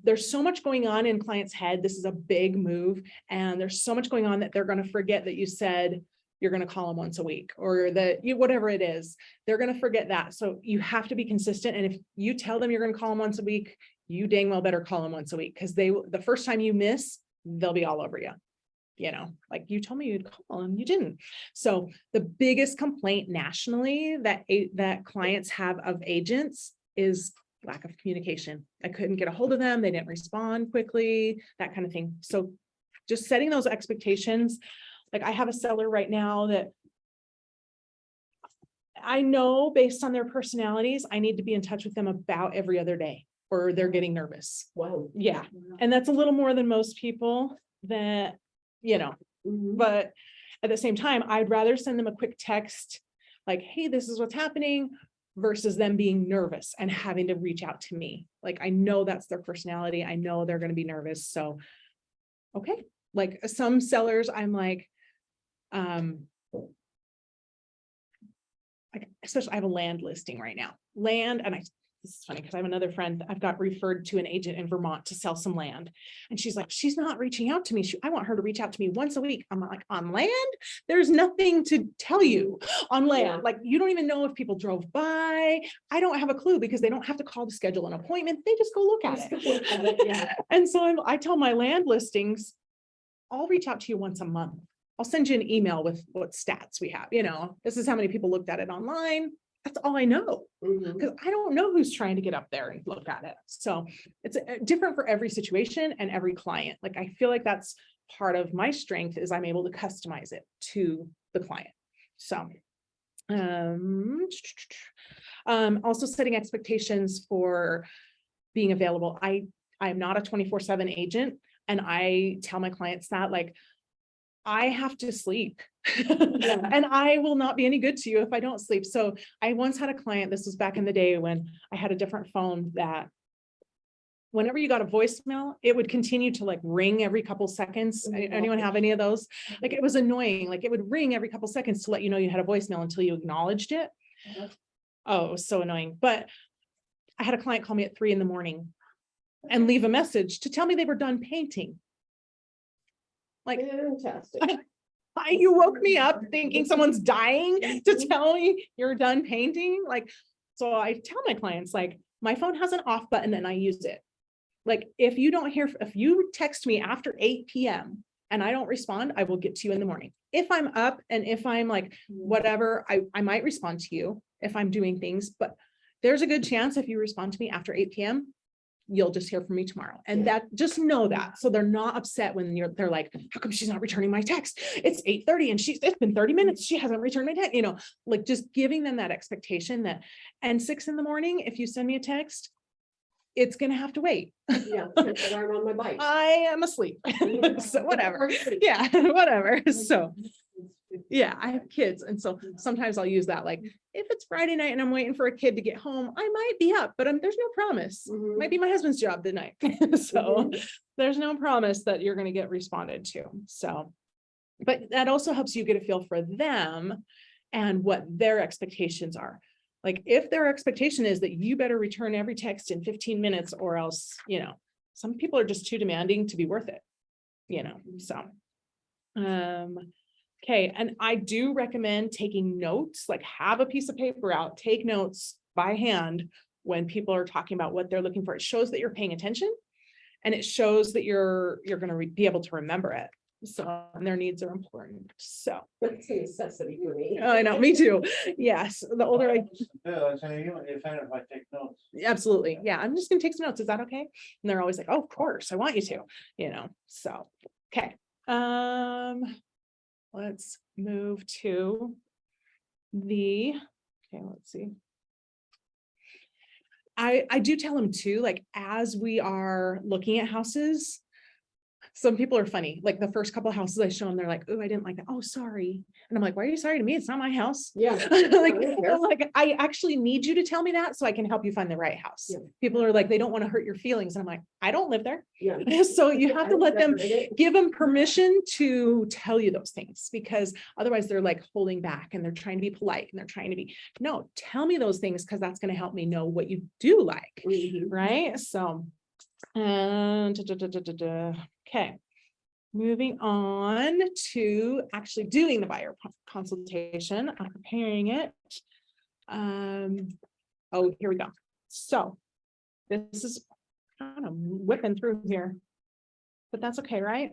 There's so much going on in clients' head. This is a big move, and there's so much going on that they're going to forget that you said you're going to call them once a week, or that you, whatever it is, they're going to forget that. So you have to be consistent. And if you tell them you're going to call them once a week, you dang well better call them once a week, because the first time you miss, they'll be all over you. You know, like, you told me you'd call them, you didn't. So the biggest complaint nationally that clients have of agents is lack of communication. I couldn't get a hold of them. They didn't respond quickly, that kind of thing. So just setting those expectations. Like, I have a seller right now that I know based on their personalities, I need to be in touch with them about every other day, or they're getting nervous. wow. Yeah. And that's a little more than most people that, you know, Mhm. but at the same time, I'd rather send them a quick text like, hey, this is what's happening, versus them being nervous and having to reach out to me. Like, I know that's their personality. I know they're going to be nervous. So, okay. Like some sellers, I'm like, especially I have a land listing right now, this is funny because I have another friend I've got referred to an agent in Vermont to sell some land. And she's like, she's not reaching out to me. I want her to reach out to me once a week. I'm like, on land? There's nothing to tell you on land. Yeah. Like, you don't even know if people drove by. I don't have a clue because they don't have to call to schedule an appointment. They just go look at it. Yeah. And so I tell my land listings, I'll reach out to you once a month. I'll send you an email with what stats we have. You know, this is how many people looked at it online. That's all I know, Mhm. because I don't know who's trying to get up there and look at it. So it's different for every situation and every client. Like, I feel like that's part of my strength, is I'm able to customize it to the client. So also setting expectations for being available. I'm not a 24/7 agent, and I tell my clients that, like, I have to sleep and I will not be any good to you if I don't sleep. So I once had a client, this was back in the day when I had a different phone, that whenever you got a voicemail, it would continue to like ring every couple seconds. Anyone have any of those? Like, it was annoying. Like, it would ring every couple seconds to let you know you had a voicemail until you acknowledged it. Oh, it was so annoying. But I had a client call me at 3 a.m. and leave a message to tell me they were done painting. Like, Fantastic. you woke me up thinking someone's dying to tell me you're done painting. Like, so I tell my clients, like, my phone has an off button and I use it. Like, if you text me after 8 p.m. and I don't respond, I will get to you in the morning. If I'm up and if I'm like, whatever, I might respond to you. if I'm doing things, but there's a good chance if you respond to me after 8 p.m., you'll just hear from me tomorrow. And that, just know that. So they're not upset when they're like, how come she's not returning my text? It's 8:30 and it's been 30 minutes. She hasn't returned my text, like just giving them that expectation that, and 6 a.m, if you send me a text, it's going to have to wait. Yeah, but I'm on my bike. I am asleep. So whatever. Yeah, whatever. So yeah, I have kids. And so sometimes I'll use that. Like if it's Friday night and I'm waiting for a kid to get home, I might be up, but there's no promise. Mhm. Might be my husband's job tonight. So there's no promise that you're going to get responded to. So, but that also helps you get a feel for them and what their expectations are. Like if their expectation is that you better return every text in 15 minutes or else, some people are just too demanding to be worth it, so. Okay, and I do recommend taking notes, like have a piece of paper out, take notes by hand when people are talking about what they're looking for. It shows that you're paying attention and it shows that you're going to be able to remember it. So, and their needs are important. So That's a necessity for me. I know, me too. Yes, the older I, I say, if I take notes. absolutely. Yeah, I'm just gonna take some notes. Is that okay? And they're always like, oh, of course, I want you to, so, okay. Let's move to okay, let's see. I do tell them too, like, as we are looking at houses, some people are funny. Like the first couple of houses I show them, they're like, oh, I didn't like that. Oh, sorry. And I'm like, why are you sorry to me? It's not my house. Yeah. like I actually need you to tell me that so I can help you find the right house. Yeah. People are like, they don't want to hurt your feelings. And I'm like, I don't live there. Yeah. So you have to let them, give them permission to tell you those things, because otherwise they're like holding back and they're trying to be polite and they're trying to be, no, tell me those things, because that's going to help me know what you do like. Mhm. Right. So, and okay, moving on to actually doing the buyer consultation. I'm preparing it. Oh, here we go. So this is kind of whipping through here, but that's okay, right?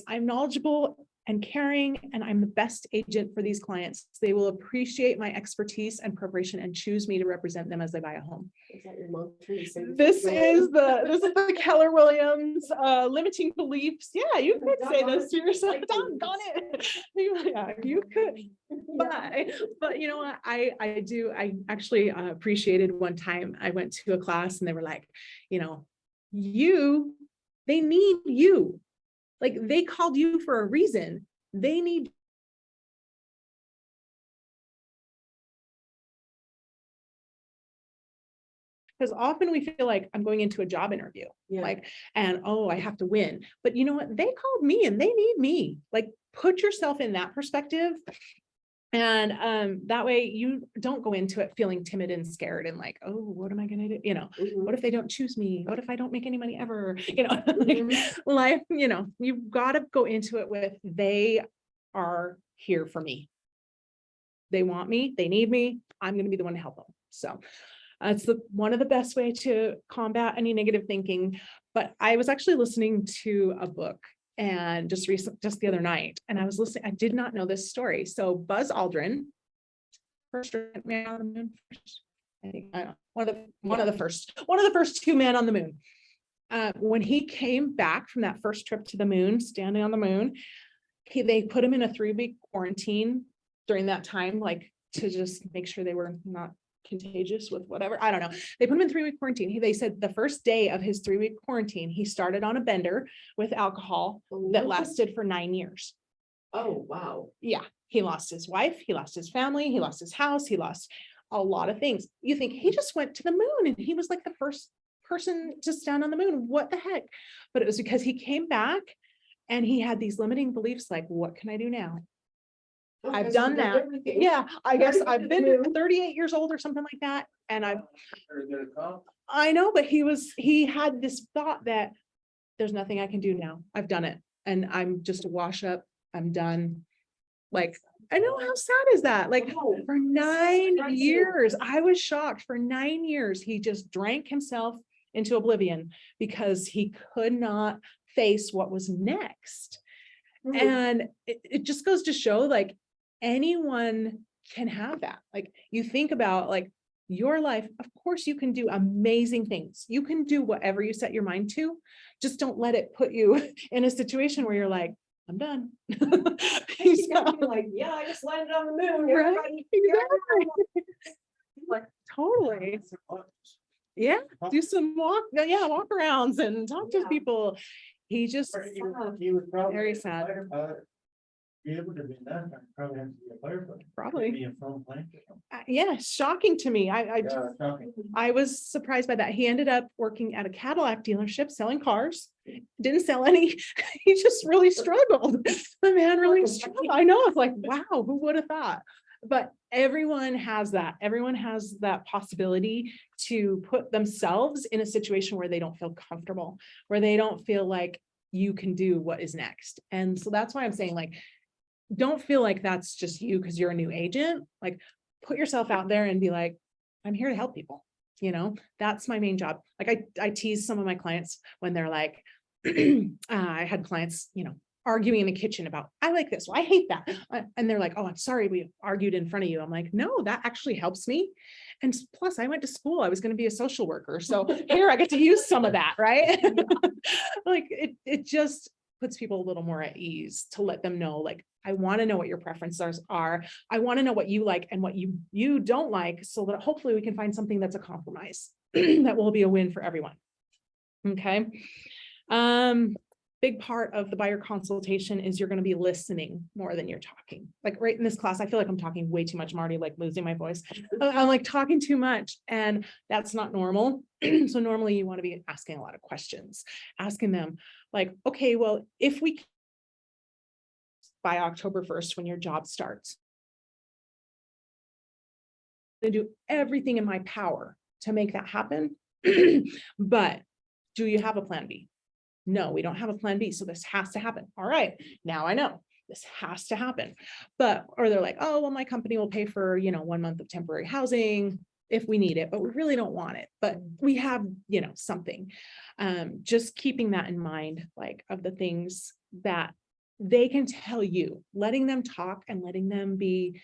I'm knowledgeable and caring, and I'm the best agent for these clients. They will appreciate my expertise and preparation and choose me to represent them as they buy a home. Is that your mantra? You say This is the Keller Williams limiting beliefs. Yeah, you could say this to yourself. Doggone it. Yeah, you could. But you know what? I actually appreciated one time I went to a class and they were like, they need you. Like they called you for a reason. They need. Because often we feel like I'm going into a job interview, and oh, I have to win. But you know what? They called me and they need me. Like put yourself in that perspective. And that way you don't go into it feeling timid and scared and like, oh, what am I going to do? What if they don't choose me? What if I don't make any money ever? Life, you've got to go into it with, they are here for me. They want me, they need me. I'm going to be the one to help them. So it's one of the best way to combat any negative thinking. But I was actually listening to a book and just the other night, and I was listening. I did not know this story. So Buzz Aldrin, first man on the moon. I think one of the first 2 men on the moon. When he came back from that first trip to the moon, standing on the moon, they put him in a 3-week quarantine during that time, like to just make sure they were not contagious with whatever. I don't know. They put him in 3-week quarantine. They said the first day of his 3-week quarantine, he started on a bender with alcohol that lasted for 9 years. Oh, wow. Yeah. He lost his wife. He lost his family. He lost his house. He lost a lot of things. You think he just went to the moon and he was like the first person to stand on the moon. What the heck? But it was because he came back and he had these limiting beliefs like, what can I do now? I've done that. Yeah, I guess I've been 38 years old or something like that. And I know, but he had this thought that there's nothing I can do now. I've done it. And I'm just a wash up. I'm done. Like, I know, how sad is that? Like for 9 years, I was shocked. For 9 years, he just drank himself into oblivion because he could not face what was next. And it just goes to show, like, anyone can have that. Like you think about like your life, of course you can do amazing things. You can do whatever you set your mind to. Just don't let it put you in a situation where you're like, I'm done. He's gonna be like, yeah, I just landed on the moon. Right, Everybody- exactly. Like totally. Yeah, do some walk arounds and talk to Yeah. people. He just, He would probably. Very sad. Be able to be that, probably have to be a firefighter. Probably. Be a phone blanket. yeah, shocking to me. Yeah, shocking. I was surprised by that. He ended up working at a Cadillac dealership selling cars. Didn't sell any. He just really struggled. The man really struggled. I know. It's like, wow, who would have thought? But everyone has that. Everyone has that possibility to put themselves in a situation where they don't feel comfortable, where they don't feel like you can do what is next. And so that's why I'm saying, like, don't feel like that's just you because you're a new agent. Like, put yourself out there and be like, I'm here to help people. You know, that's my main job. Like I tease some of my clients when they're like, I had clients, you know, arguing in the kitchen about, I like this, well, I hate that. And they're like, oh, I'm sorry, we argued in front of you. I'm like, no, that actually helps me. And plus I went to school, I was going to be a social worker. So here I get to use some of that, right? Like it just puts people a little more at ease to let them know, like, I want to know what your preferences are. I want to know what you like and what you don't like, so that hopefully we can find something that's a compromise that will be a win for everyone. Okay. Big part of the buyer consultation is you're going to be listening more than you're talking. Like right in this class, I feel like I'm talking way too much. I'm already like losing my voice. I'm like talking too much, and that's not normal. So normally you want to be asking a lot of questions, asking them like, okay, well, if we by October 1st, when your job starts, I'm gonna do everything in my power to make that happen. But do you have a plan B? No, we don't have a plan B. So this has to happen. All right. Now I know this has to happen. But, or they're like, oh, well, my company will pay for, 1 month of temporary housing if we need it, but we really don't want it. But we have, something. Just keeping that in mind, like of the things that they can tell you, letting them talk and letting them be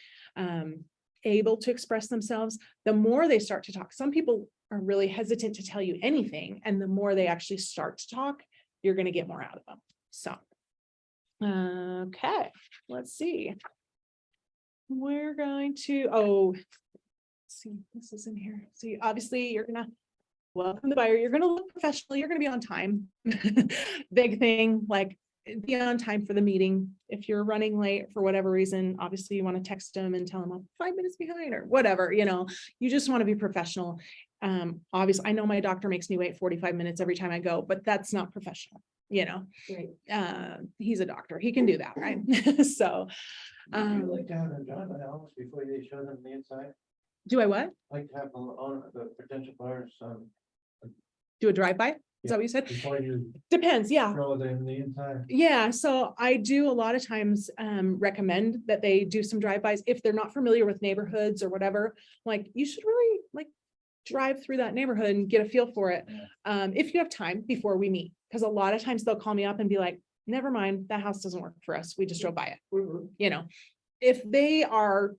able to express themselves. The more they start to talk, some people are really hesitant to tell you anything. And the more they actually start to talk, you're going to get more out of them. So, okay, let's see. We're going to, let's see, this is in here. See, obviously you're going to welcome the buyer. You're going to look professional. You're going to be on time. Big thing, like be on time for the meeting. If you're running late for whatever reason, obviously you want to text them and tell them I'm 5 minutes behind or whatever, you just want to be professional. Obviously I know my doctor makes me wait 45 minutes every time I go, but that's not professional, Right. he's a doctor, he can do that, right? So, I like to have them done by almost before they show them the inside. do I what? Like to have the potential buyers, Do a drive-by? Is that what you said? before you Depends, yeah. show them the inside. Yeah, so I do a lot of times recommend that they do some drive-bys if they're not familiar with neighborhoods or whatever. Like you should really like drive through that neighborhood and get a feel for it. If you have time before we meet, because a lot of times they'll call me up and be like, never mind, that house doesn't work for us. We just drove by it. If they are,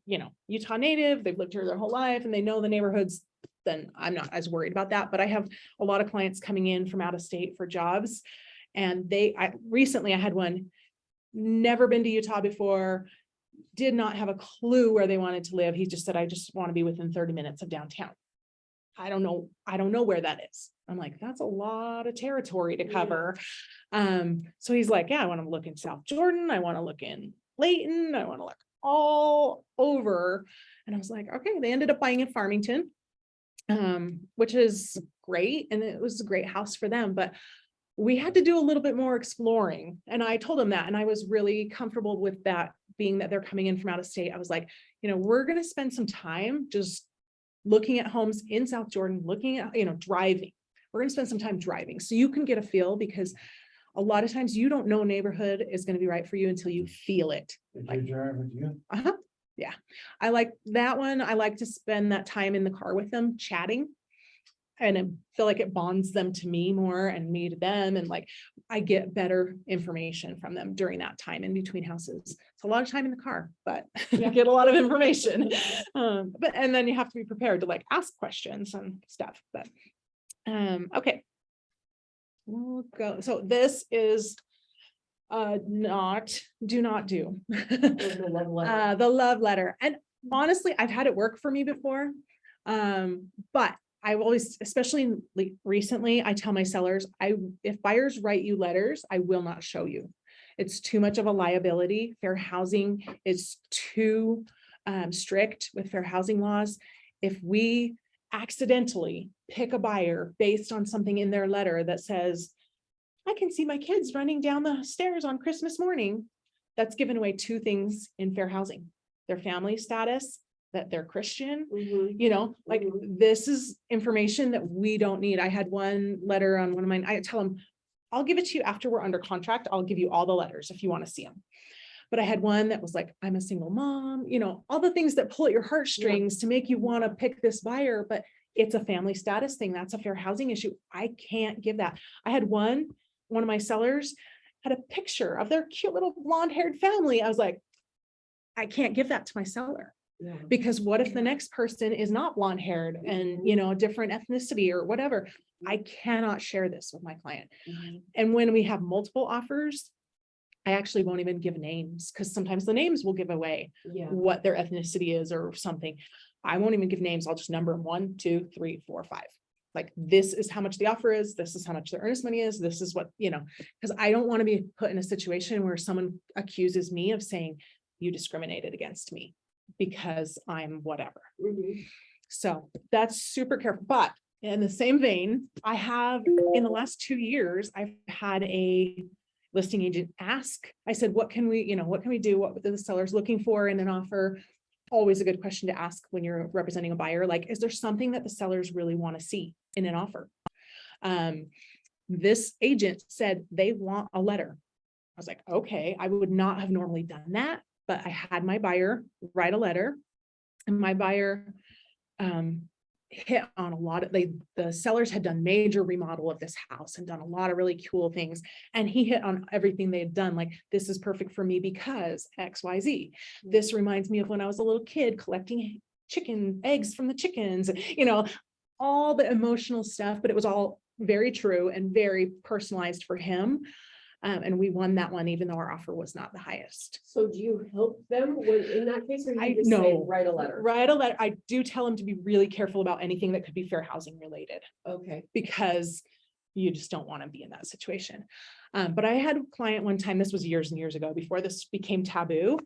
Utah native, they've lived here their whole life and they know the neighborhoods, then I'm not as worried about that. But I have a lot of clients coming in from out of state for jobs. And recently I had one, never been to Utah before, did not have a clue where they wanted to live. He just said, I just want to be within 30 minutes of downtown. I don't know where that is. I'm like, that's a lot of territory to cover. So he's like, yeah, I want to look in South Jordan. I want to look in Layton. I want to look all over. And I was like, okay, they ended up buying in Farmington, which is great. And it was a great house for them, but we had to do a little bit more exploring. And I told him that, and I was really comfortable with that, being that they're coming in from out of state. I was like, we're going to spend some time just looking at homes in South Jordan, looking at, driving. We're going to spend some time driving so you can get a feel, because a lot of times you don't know a neighborhood is going to be right for you until you feel it. Did you drive with you? Yeah. I like that one. I like to spend that time in the car with them chatting. and I feel like it bonds them to me more and me to them. And like, I get better information from them during that time in between houses. It's a lot of time in the car, but you get a lot of information. But, and then you have to be prepared to like ask questions and stuff, but, okay. We'll go. So this is, do not do. The love letter. And honestly, I've had it work for me before. But I've always, especially recently, I tell my sellers, if buyers write you letters, I will not show you. It's too much of a liability. Fair housing is too strict with fair housing laws. If we accidentally pick a buyer based on something in their letter that says, I can see my kids running down the stairs on Christmas morning, that's given away two things in fair housing: their family status, that they're Christian, you know, like this is information that we don't need. I had one letter on one of mine. I tell them, I'll give it to you after we're under contract. I'll give you all the letters if you want to see them. But I had one that was like, I'm a single mom, you know, all the things that pull at your heartstrings to make you want to pick this buyer, but it's a family status thing. That's a fair housing issue. I can't give that. I had one of my sellers had a picture of their cute little blonde haired family. I was like, I can't give that to my seller. Yeah. Because what if the next person is not blonde haired and, you know, different ethnicity or whatever? I cannot share this with my client. And when we have multiple offers, I actually won't even give names, because sometimes the names will give away what their ethnicity is or something. I won't even give names. I'll just number them 1, 2, 3, 4, 5. Like, this is how much the offer is. This is how much the earnest money is. This is what, you know, because I don't want to be put in a situation where someone accuses me of saying you discriminated against me because I'm whatever. So that's super careful. But in the same vein, I have in the last 2 years, I've had a listing agent ask, I said, what can we do? What the seller's looking for in an offer? Always a good question to ask when you're representing a buyer. Like, is there something that the sellers really want to see in an offer? This agent said they want a letter. I was like, okay, I would not have normally done that, but I had my buyer write a letter, and my buyer hit on a lot of, the sellers had done major remodel of this house and done a lot of really cool things. And he hit on everything they had done. Like, this is perfect for me because XYZ. This reminds me of when I was a little kid collecting chicken eggs from the chickens, you know, all the emotional stuff, but it was all very true and very personalized for him. And we won that one, even though our offer was not the highest. So do you help them when in that case, or do I you just say, know. write a letter? Write a letter. I do tell them to be really careful about anything that could be fair housing related, Okay. because you just don't want to be in that situation. But I had a client one time, this was years and years ago before this became taboo.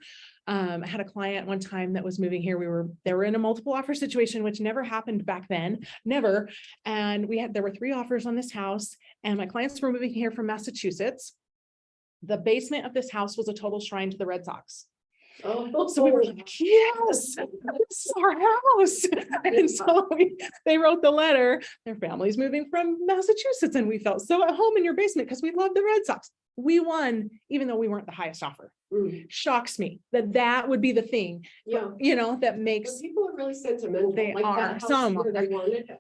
I had a client one time that was moving here. They were in a multiple offer situation, which never happened back then, never. And there were 3 offers on this house, and my clients were moving here from Massachusetts. The basement of this house was a total shrine to the Red Sox. Oh, So we were like, yes, this is our house. And so they wrote the letter. Their family's moving from Massachusetts, and we felt so at home in your basement because we love the Red Sox. We won, even though we weren't the highest offer. Shocks me that would be the thing, yeah. you know, that makes, But people are really sentimental. They like are. that house Some where are. they wanted it.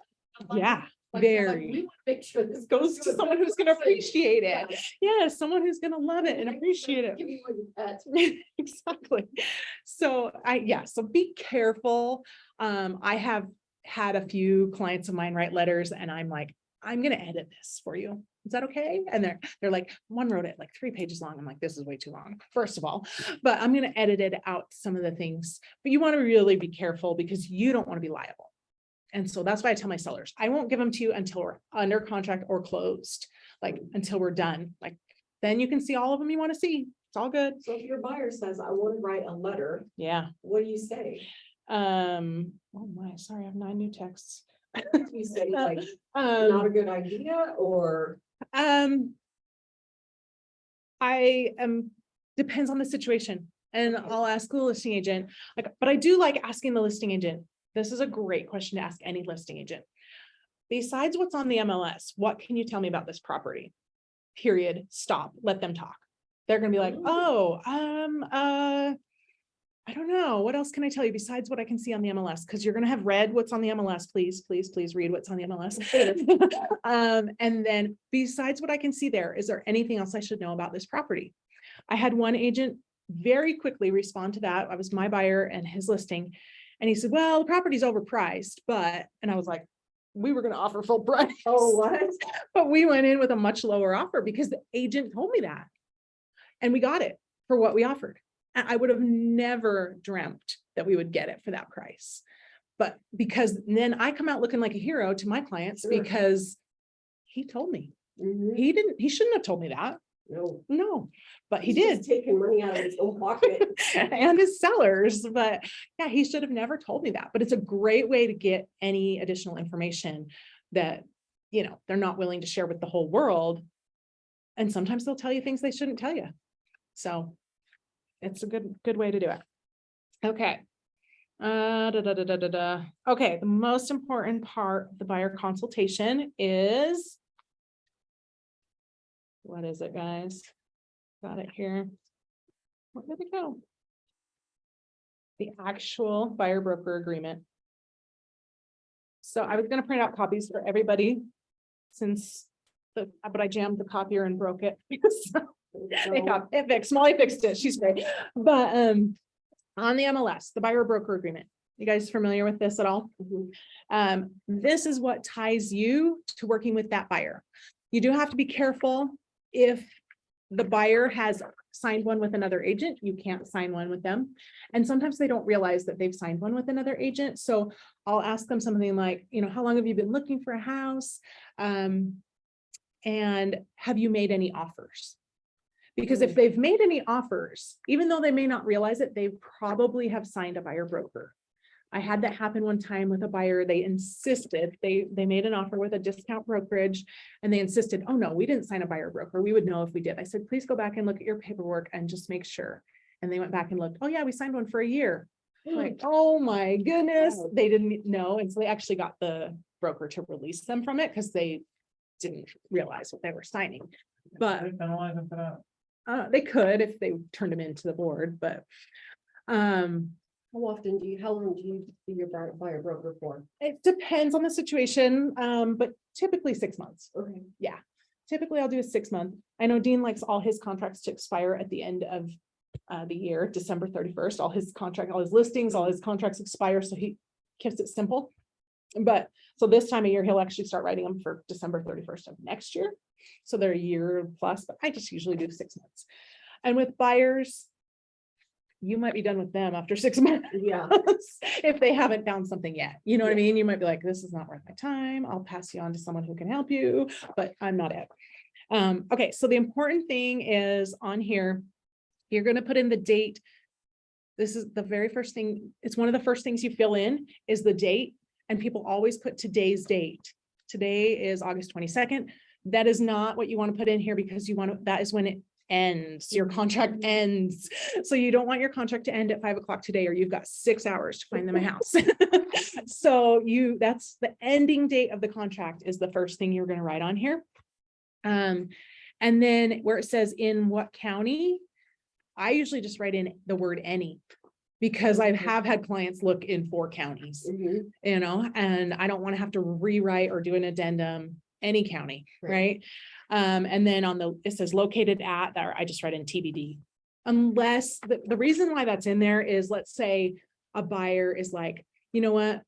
yeah, Like, they're very. like, we want to make sure this Goes to someone who's going to appreciate it. Yeah. Yeah, someone who's going to love it and appreciate it. Give me one pet. Exactly. So so be careful. I have had a few clients of mine write letters, and I'm like, I'm going to edit this for you. Is that okay? And they're like, one wrote it like 3 pages long. I'm like, this is way too long, first of all, but I'm going to edit it out, some of the things, but you want to really be careful because you don't want to be liable. And so that's why I tell my sellers, I won't give them to you until we're under contract or closed, like until we're done. Like, then you can see all of them you want to see. It's all good. So if your buyer says, I want to write a letter, Yeah. what do you say? Oh my, sorry, I have 9 new texts. Do you say like, not a good idea, or? Depends on the situation, and I'll ask the listing agent, like, but I do like asking the listing agent. This is a great question to ask any listing agent. Besides what's on the MLS, what can you tell me about this property? Period. Stop. Let them talk. They're going to be like, I don't know. What else can I tell you besides what I can see on the MLS? Because you're going to have read what's on the MLS. Please, please, please read what's on the MLS. And then besides what I can see there, is there anything else I should know about this property? I had one agent very quickly respond to that. I was my buyer and his listing. And he said, well, the property's overpriced, but, and I was like, we were going to offer full price. Oh, what? But we went in with a much lower offer because the agent told me that. And we got it for what we offered. I would have never dreamt that we would get it for that price. But because then I come out looking like a hero to my clients Sure. because he told me. Mhm. He shouldn't have told me that. No, but he He's did. just taking money out of his own pocket. And his sellers, but yeah, he should have never told me that. But it's a great way to get any additional information that, you know, they're not willing to share with the whole world. And sometimes they'll tell you things they shouldn't tell you. So it's a good way to do it. Okay. Okay, the most important part of the buyer consultation is, what is it, guys? Got it here. Where did it go? The actual buyer broker agreement. So I was going to print out copies for everybody since but I jammed the copier and broke it. It fixed. Molly fixed it. She's great. But on the MLS, the buyer broker agreement. You guys familiar with this at all? Mhm. This is what ties you to working with that buyer. You do have to be careful if the buyer has signed one with another agent, you can't sign one with them. And sometimes they don't realize that they've signed one with another agent. So I'll ask them something like, you know, how long have you been looking for a house? And have you made any offers? Because if they've made any offers, even though they may not realize it, they probably have signed a buyer broker. I had that happen one time with a buyer. They insisted, they made an offer with a discount brokerage and they insisted, oh no, we didn't sign a buyer broker. We would know if we did. I said, please go back and look at your paperwork and just make sure. And they went back and looked, oh yeah, we signed one for a year. Like, oh my goodness, they didn't know. And so they actually got the broker to release them from it because they didn't realize what they were signing. But they could if they turned them into the board, but How long do you do your buyer broker for? it depends on the situation, but typically 6 months. Okay. Yeah, typically I'll do a 6 month. I know Dean likes all his contracts to expire at the end of the year, December 31st. All his listings, all his contracts expire, so he keeps it simple. But so this time of year, he'll actually start writing them for December 31st of next year. So they're a year plus, but I just usually do 6 months. And with buyers, you might be done with them after 6 months. Yeah. If they haven't found something yet, you know what I mean? You might be like, this is not worth my time. I'll pass you on to someone who can help you, but I'm not it. Okay, so the important thing is on here, you're going to put in the date. This is the very first thing. It's one of the first things you fill in is the date. And people always put today's date. Today is August 22nd. That is not what you want to put in here because you want to, that is when it ends, your contract ends. So you don't want your contract to end at 5 o'clock today, or you've got 6 hours to find them a house. So that's the ending date of the contract is the first thing you're going to write on here. And then where it says in what county, I usually just write in the word any, because I have had clients look in 4 counties, Mhm. you know, and I don't want to have to rewrite or do an addendum, any county, right? And then it says located at, that I just write in TBD. Unless the reason why that's in there is, let's say a buyer is like, you know what?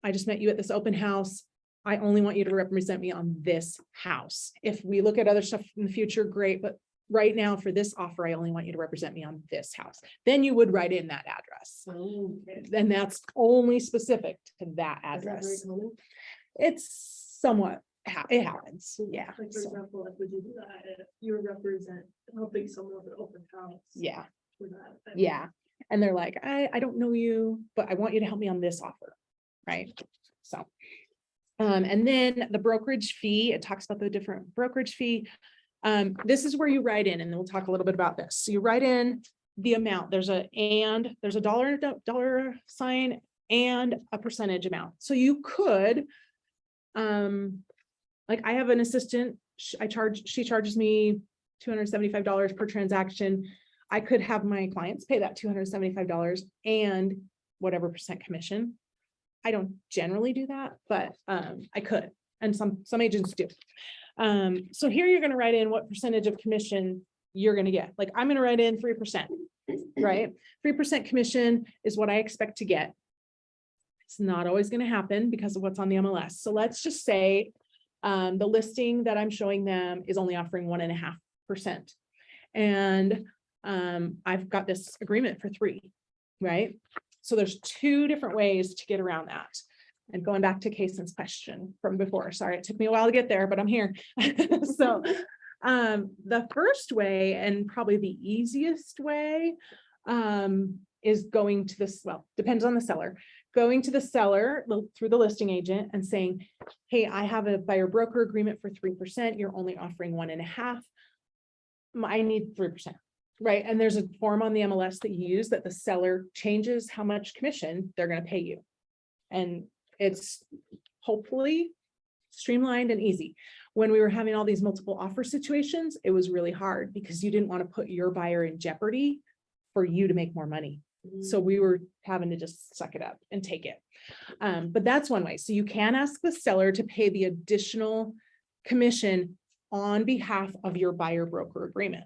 I just met you at this open house. I only want you to represent me on this house. If we look at other stuff in the future, great. But right now for this offer, I only want you to represent me on this house. Then you would write in that address. Oh, And that's only specific to that is that very address. common? It's somewhat, it happens. Yeah. Like, for so, example, like, would you do that if you represent helping someone with an open house? yeah. For that. Yeah. And they're like, I don't know you, but I want you to help me on this offer. Right. So, and then the brokerage fee, it talks about the different brokerage fee. This is where you write in, and we'll talk a little bit about this. So you write in the amount, there's a dollar sign and a percentage amount. So you could, like I have an assistant, she charges me $275 per transaction. I could have my clients pay that $275 and whatever percent commission. I don't generally do that, but I could, and some agents do. So here you're gonna write in what percentage of commission you're gonna get. Like, I'm gonna write in 3%, right? 3% commission is what I expect to get. It's not always gonna happen because of what's on the MLS. So let's just say the listing that I'm showing them is only offering 1.5%. And I've got this agreement for 3, right? So there's 2 different ways to get around that. And going back to Kason's question from before, sorry, it took me a while to get there, but I'm here. So the first way, and probably the easiest way, is going to this, well, depends on the seller, going to the seller through the listing agent and saying, hey, I have a buyer broker agreement for 3%. You're only offering 1.5%. I need 3%. Right. And there's a form on the MLS that you use that the seller changes how much commission they're going to pay you. And it's hopefully streamlined and easy. When we were having all these multiple offer situations, it was really hard because you didn't want to put your buyer in jeopardy for you to make more money. So we were having to just suck it up and take it. But that's one way. So you can ask the seller to pay the additional commission on behalf of your buyer broker agreement.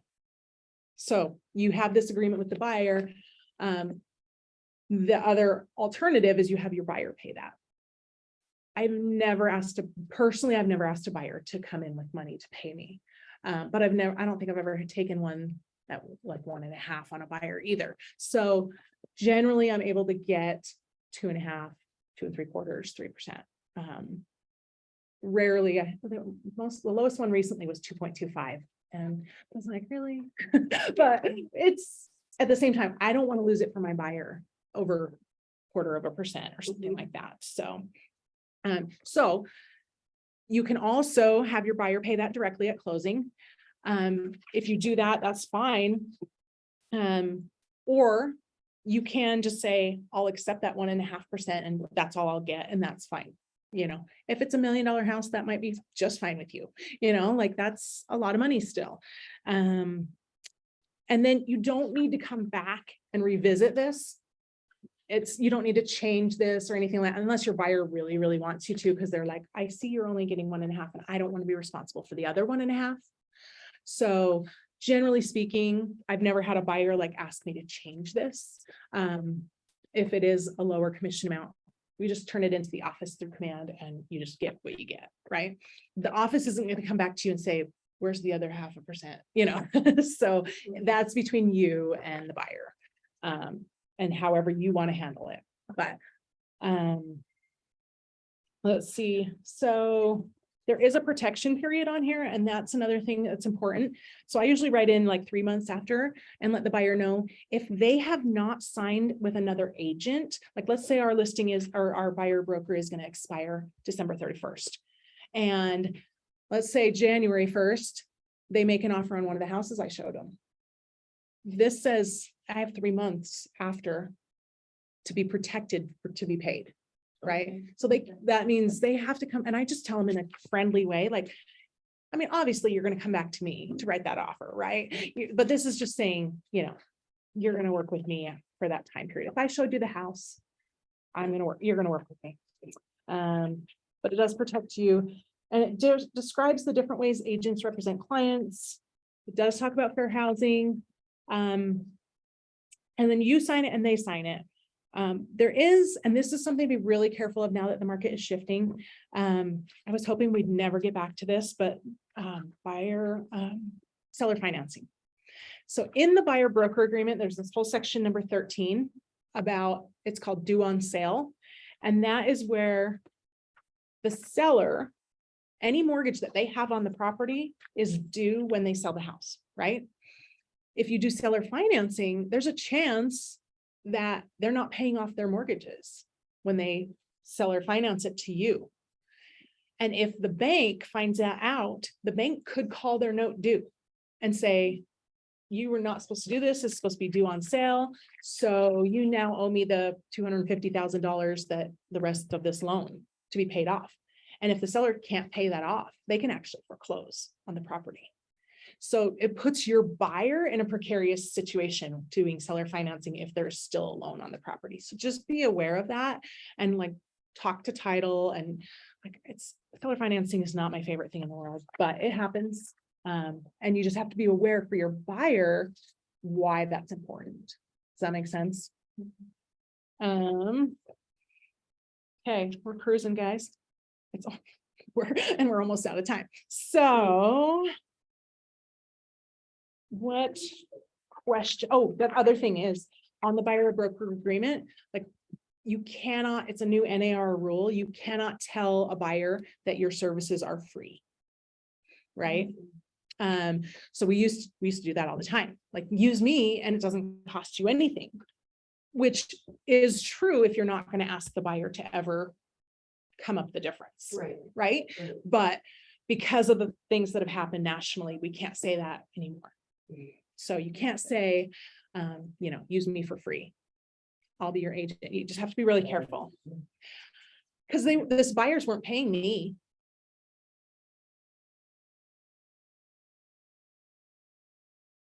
So you have this agreement with the buyer. The other alternative is you have your buyer pay that. I've never asked a buyer to come in with money to pay me. But I don't think I've ever taken one that like 1.5 on a buyer either. So generally I'm able to get 2.5, 2 3/4, 3%. Rarely, the lowest one recently was 2.25. And I was like, really? But it's at the same time, I don't want to lose it for my buyer over 0.25% or something like that. So you can also have your buyer pay that directly at closing. If you do that, that's fine. Or you can just say, I'll accept that 1.5% and that's all I'll get. And that's fine. You know, if it's $1 million house, that might be just fine with you, you know, like that's a lot of money still. And then you don't need to come back and revisit this. You don't need to change this or anything like that, unless your buyer really, really wants you to, because they're like, I see you're only getting 1.5 and I don't want to be responsible for the other 1.5. So generally speaking, I've never had a buyer like ask me to change this. If it is a lower commission amount, we just turn it into the office through command and you just get what you get, right? The office isn't going to come back to you and say, where's the other 0.5%, you know? So that's between you and the buyer, and however you want to handle it. But let's see. So there is a protection period on here, and that's another thing that's important. So I usually write in like 3 months after and let the buyer know if they have not signed with another agent. Like, let's say our listing is, or our buyer broker is going to expire December 31st. And let's say January 1st, they make an offer on one of the houses I showed them. This says I have 3 months after to be protected to be paid. Right. So that means they have to come, and I just tell them in a friendly way, like, I mean, obviously you're going to come back to me to write that offer. Right. But this is just saying, you know, you're going to work with me for that time period. If I showed you the house, you're going to work with me. But it does protect you. And it describes the different ways agents represent clients. It does talk about fair housing. And then you sign it and they sign it. There is, and this is something to be really careful of now that the market is shifting. I was hoping we'd never get back to this, but seller financing. So in the buyer broker agreement, there's this whole section number 13 about, it's called due on sale. And that is where the seller, any mortgage that they have on the property is due when they sell the house, right? If you do seller financing, there's a chance that they're not paying off their mortgages when they seller finance it to you. And if the bank finds that out, the bank could call their note due and say, you were not supposed to do this, it's supposed to be due on sale. So you now owe me the $250,000 that the rest of this loan to be paid off. And if the seller can't pay that off, they can actually foreclose on the property. So it puts your buyer in a precarious situation doing seller financing if there's still a loan on the property. So just be aware of that and like talk to title and like seller financing is not my favorite thing in the world, but it happens. And you just have to be aware for your buyer why that's important. Does that make sense? Okay, we're cruising, guys. We're almost out of time. So what question? Oh, that other thing is on the buyer broker agreement, like you cannot, it's a new NAR rule. You cannot tell a buyer that your services are free. Right? So we used to do that all the time, like use me and it doesn't cost you anything, which is true if you're not going to ask the buyer to ever come up the difference. Right. Right. But because of the things that have happened nationally, we can't say that anymore. So you can't say, use me for free. I'll be your agent. You just have to be really careful. Because this buyers weren't paying me.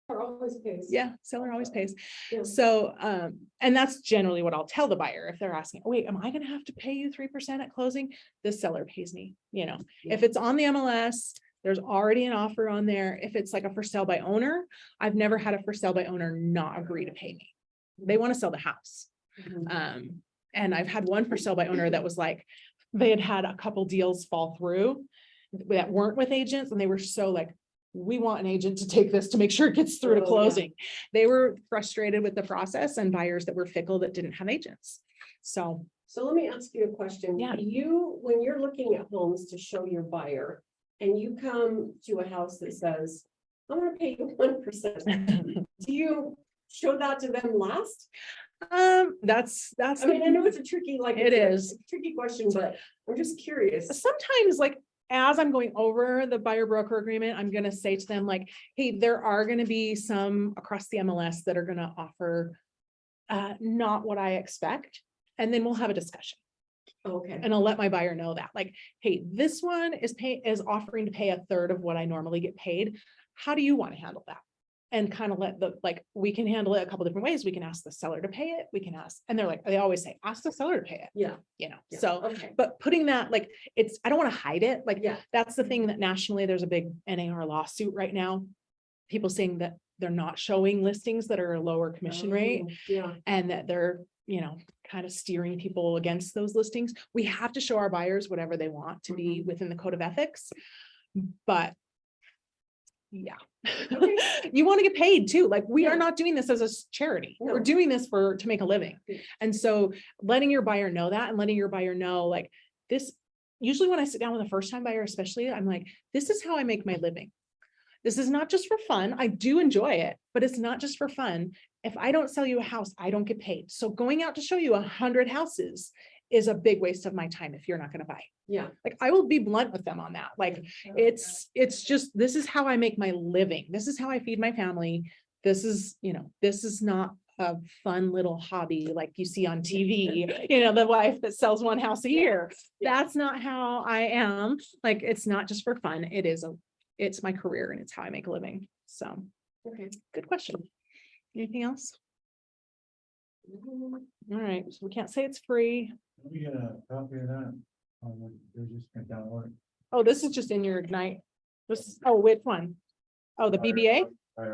Always pays. Yeah, seller always pays. Yeah. So, and that's generally what I'll tell the buyer if they're asking, wait, am I gonna have to pay you 3% at closing? The seller pays me, if it's on the MLS, there's already an offer on there. If it's like a for sale by owner, I've never had a for sale by owner not agree to pay me. They want to sell the house. And I've had one for sale by owner that was like, they had a couple deals fall through that weren't with agents. And they were so like, we want an agent to take this to make sure it gets through to closing. They were frustrated with the process and buyers that were fickle that didn't have agents. So let me ask you a question. Yeah. When you're looking at homes to show your buyer and you come to a house that says, I'm gonna pay you 1%. Do you show that to them last? that's, I mean, I know it's a tricky, is a tricky question, but I'm just curious. sometimes like, as I'm going over the buyer broker agreement, I'm going to say to them like, hey, there are going to be some across the MLS that are going to offer not what I expect. And then we'll have a discussion. Okay. And I'll let my buyer know that like, hey, this one is offering to pay a third of what I normally get paid. How do you want to handle that? And kind of we can handle it a couple different ways. We can ask the seller to pay it. We can ask, and they always say, ask the seller to pay it. Yeah. Yeah. So, okay. but putting that, like, I don't want to hide it. Like, Yeah. that's the thing that nationally there's a big NAR lawsuit right now. People saying that they're not showing listings that are a lower commission rate Yeah. and that they're, kind of steering people against those listings. We have to show our buyers whatever they want to be within the code of ethics, but yeah, Okay. you want to get paid too. Like we Yeah. are not doing this as a charity. No. We're doing this to make a living. Yeah. And so letting your buyer know that and letting your buyer know like this, usually when I sit down with a first time buyer, especially, I'm like, this is how I make my living. This is not just for fun. I do enjoy it, but it's not just for fun. If I don't sell you a house, I don't get paid. So going out to show you 100 houses is a big waste of my time if you're not going to buy. Yeah. Like I will be blunt with them on that. Like it's just, this is how I make my living. This is how I feed my family. This is not a fun little hobby like you see on TV, the wife that sells one house a year. Yeah. That's not how I am. Like, it's not just for fun. It's my career and it's how I make a living. So, Okay. good question. Anything else? All right. So we can't say it's free. Let me get a copy of that. They're just gonna download it. Oh, this is just in your Ignite. Which one? Oh, the BBA?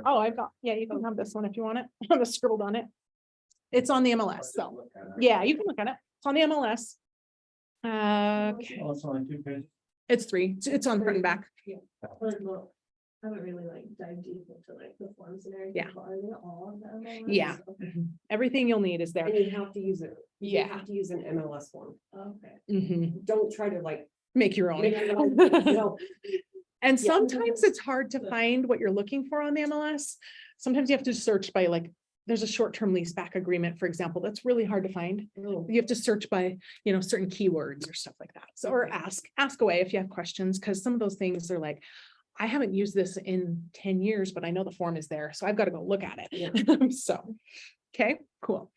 Oh, I've got, you can have this one if you want it. I'm just scribbled on it. It's on the MLS, so yeah, you can look at it. It's on the MLS. Okay, Also on 2 pages. it's 3. It's on front and back. I haven't really dive deep into the forms and everything. Yeah. But are they all of them? Yeah. Okay. Everything you'll need is there. And you have to use it. You Yeah. have to use an MLS form. Okay. Mhm. Don't try to Make your own. make it own, no. And Yeah. sometimes it's hard to find what you're looking for on the MLS. Sometimes you have to search by there's a short-term lease back agreement, for example, that's really hard to find. Oh, You have to search by, certain keywords or stuff like that. So, or ask away if you have questions, because some of those things are like, I haven't used this in 10 years, but I know the form is there, so I've got to go look at it. Yeah. So, okay, cool.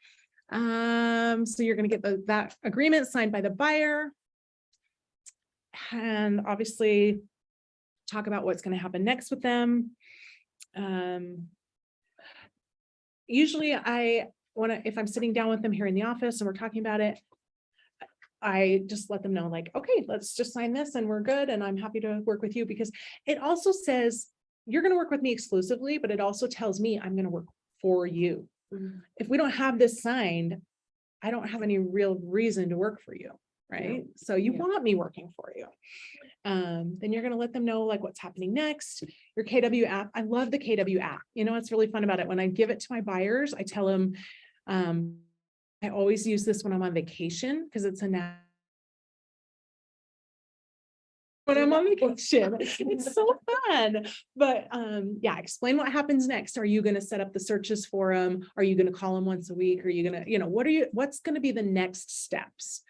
So you're going to get that agreement signed by the buyer. And obviously talk about what's going to happen next with them. Usually I if I'm sitting down with them here in the office and we're talking about it, I just let them know like, okay, let's just sign this and we're good. And I'm happy to work with you, because it also says you're going to work with me exclusively, but it also tells me I'm going to work for you. If we don't have this signed, I don't have any real reason to work for you. Right. So you want me working for you. Then you're going to let them know like what's happening next. Your KW app. I love the KW app. You know, what's really fun about it. When I give it to my buyers, I tell them, I always use this when I'm on vacation because it's when I'm on vacation. It's so fun. But yeah, explain what happens next. Are you going to set up the searches for them? Are you going to call them once a week? Are you going to, you know, what's going to be the next steps?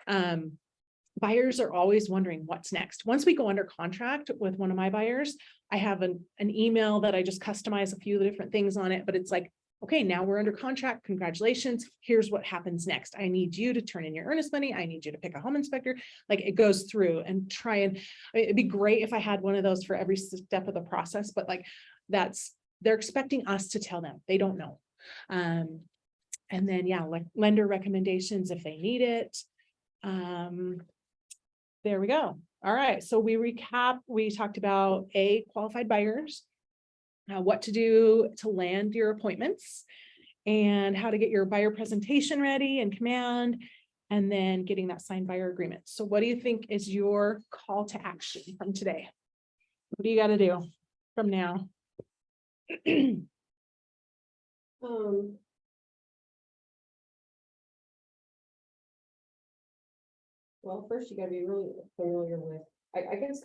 Buyers are always wondering what's next. Once we go under contract with one of my buyers, I have an email that I just customize a few different things on it, but it's like, okay, now we're under contract. Congratulations. Here's what happens next. I need you to turn in your earnest money. I need you to pick a home inspector. Like it goes through and try and it'd be great if I had one of those for every step of the process, but like they're expecting us to tell them. They don't know. And then, yeah, like lender recommendations if they need it. There we go. All right. So we recap. We talked about qualified buyers, what to do to land your appointments, and how to get your buyer presentation ready and command, and then getting that signed buyer agreement. So what do you think is your call to action from today? What do you got to do from now? Well, first you gotta be really familiar with, I guess,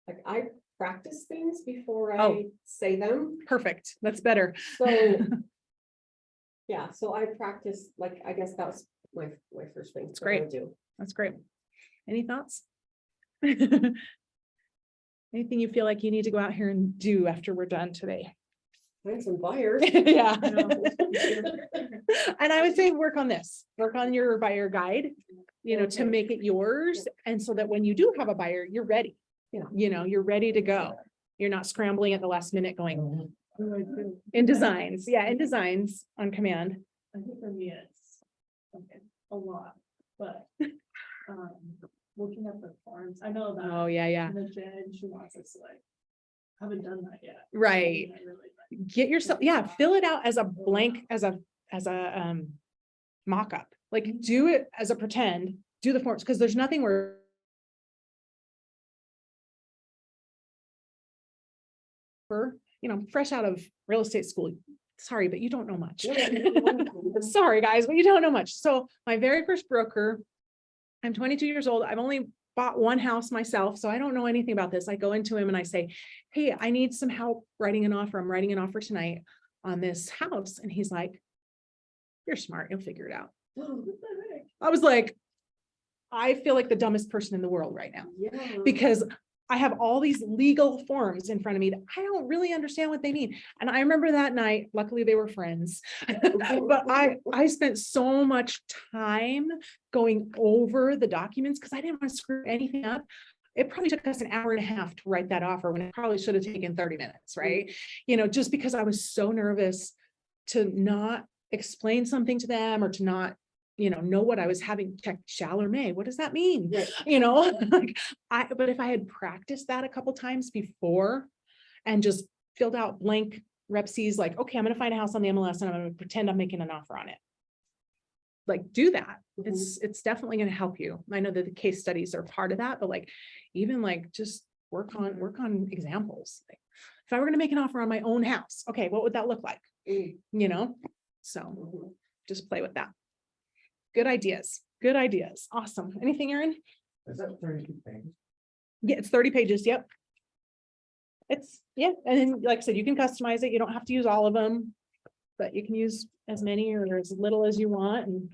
like I practice things before I say them. Perfect. That's better. So, yeah, so I practice, like, I guess that was my first thing. That's great. Do. That's great. Any thoughts? Anything you feel like you need to go out here and do after we're done today? Find some buyers. Yeah. And I would say work on this, work on your buyer guide, you know, to make it yours. And so that when you do have a buyer, you're ready. You know, you're ready to go. You're not scrambling at the last minute going in designs. Yeah, in designs on command. I think for me, it's a lot, but looking at the forms, I know that. Oh, yeah. The judge wants us to like, haven't done that yet. Right. Get yourself, fill it out as a blank, as a mock-up. Like do it as a pretend, do the forms, because there's nothing where you know, fresh out of real estate school. Sorry, but you don't know much. Sorry, guys, but you don't know much. So my very first broker, I'm 22 years old. I've only bought one house myself, so I don't know anything about this. I go into him and I say, hey, I need some help writing an offer. I'm writing an offer tonight on this house. And he's like, you're smart. You'll figure it out. I was like, I feel like the dumbest person in the world right now, because I have all these legal forms in front of me that I don't really understand what they mean. And I remember that night, luckily they were friends, but I spent so much time going over the documents because I didn't want to screw anything up. It probably took us an hour and a half to write that offer when it probably should have taken 30 minutes, right? You know, just because I was so nervous to not explain something to them or to not, you know what I was having checked shall or may. What does that mean? Right. You know, like but if I had practiced that a couple times before and just filled out blank rep Cs, like, okay, I'm going to find a house on the MLS and I'm going to pretend I'm making an offer on it. Like do that. It's definitely going to help you. I know that the case studies are part of that, but like, even like just work on examples. Like if I were going to make an offer on my own house, okay, what would that look like? You know, so just play with that. Good ideas. Good ideas. Awesome. Anything, Erin? Is that 32 pages? Yeah, it's 30 pages. Yep. It's and then like I said, you can customize it. You don't have to use all of them, but you can use as many or as little as you want and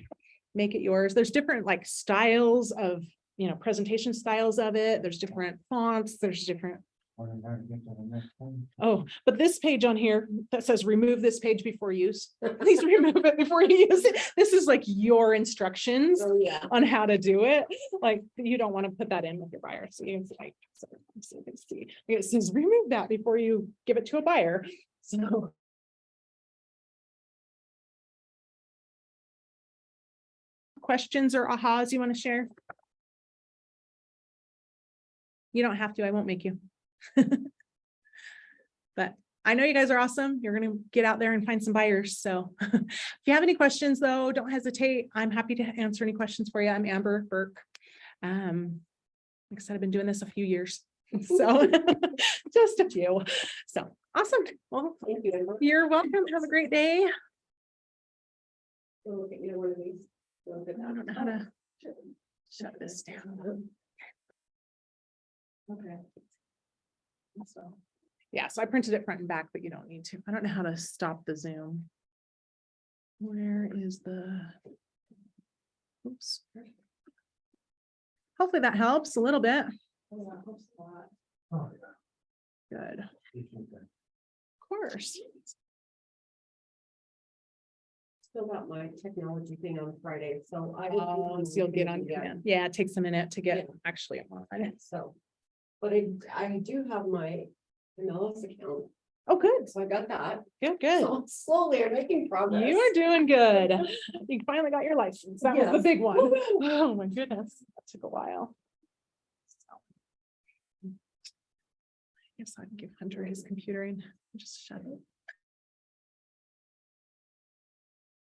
make it yours. There's different like styles of, you know, presentation styles of it. There's different fonts. There's different. Oh, but this page on here that says remove this page before use. Please remove it before you use it. This is like your instructions on how to do it. Like you don't want to put that in with your buyer. So you can like, so you can see it says remove that before you give it to a buyer. So. Questions or ahas you want to share? You don't have to, I won't make you. But I know you guys are awesome. You're gonna get out there and find some buyers. So if you have any questions though, don't hesitate. I'm happy to answer any questions for you. I'm Amber Burke. Like I said, I've been doing this a few years. So just a few. So awesome. Well, Thank you. Amber. you're welcome. Have a great day. We'll look at either one of these. Look at I that. don't know how to shut this down. Okay. So, yeah, so I printed it front and back, but you don't need to. I don't know how to stop the Zoom. Where is the? Oops. Hopefully that helps a little bit. Oh, that helps a lot. Oh, Good. Of yeah. course. Still got my technology thing on Friday, so I. So you'll get on command. Yeah, it takes a minute to get actually on. So, but I do have my MLS account, Oh, good. so I got that. Good, good. So slowly I'm making progress. You are doing good. You finally got your license. That was the Yes. big one. Woo-hoo. Oh, my goodness. That took a while. So. I guess I can give Hunter his computer and just shut it.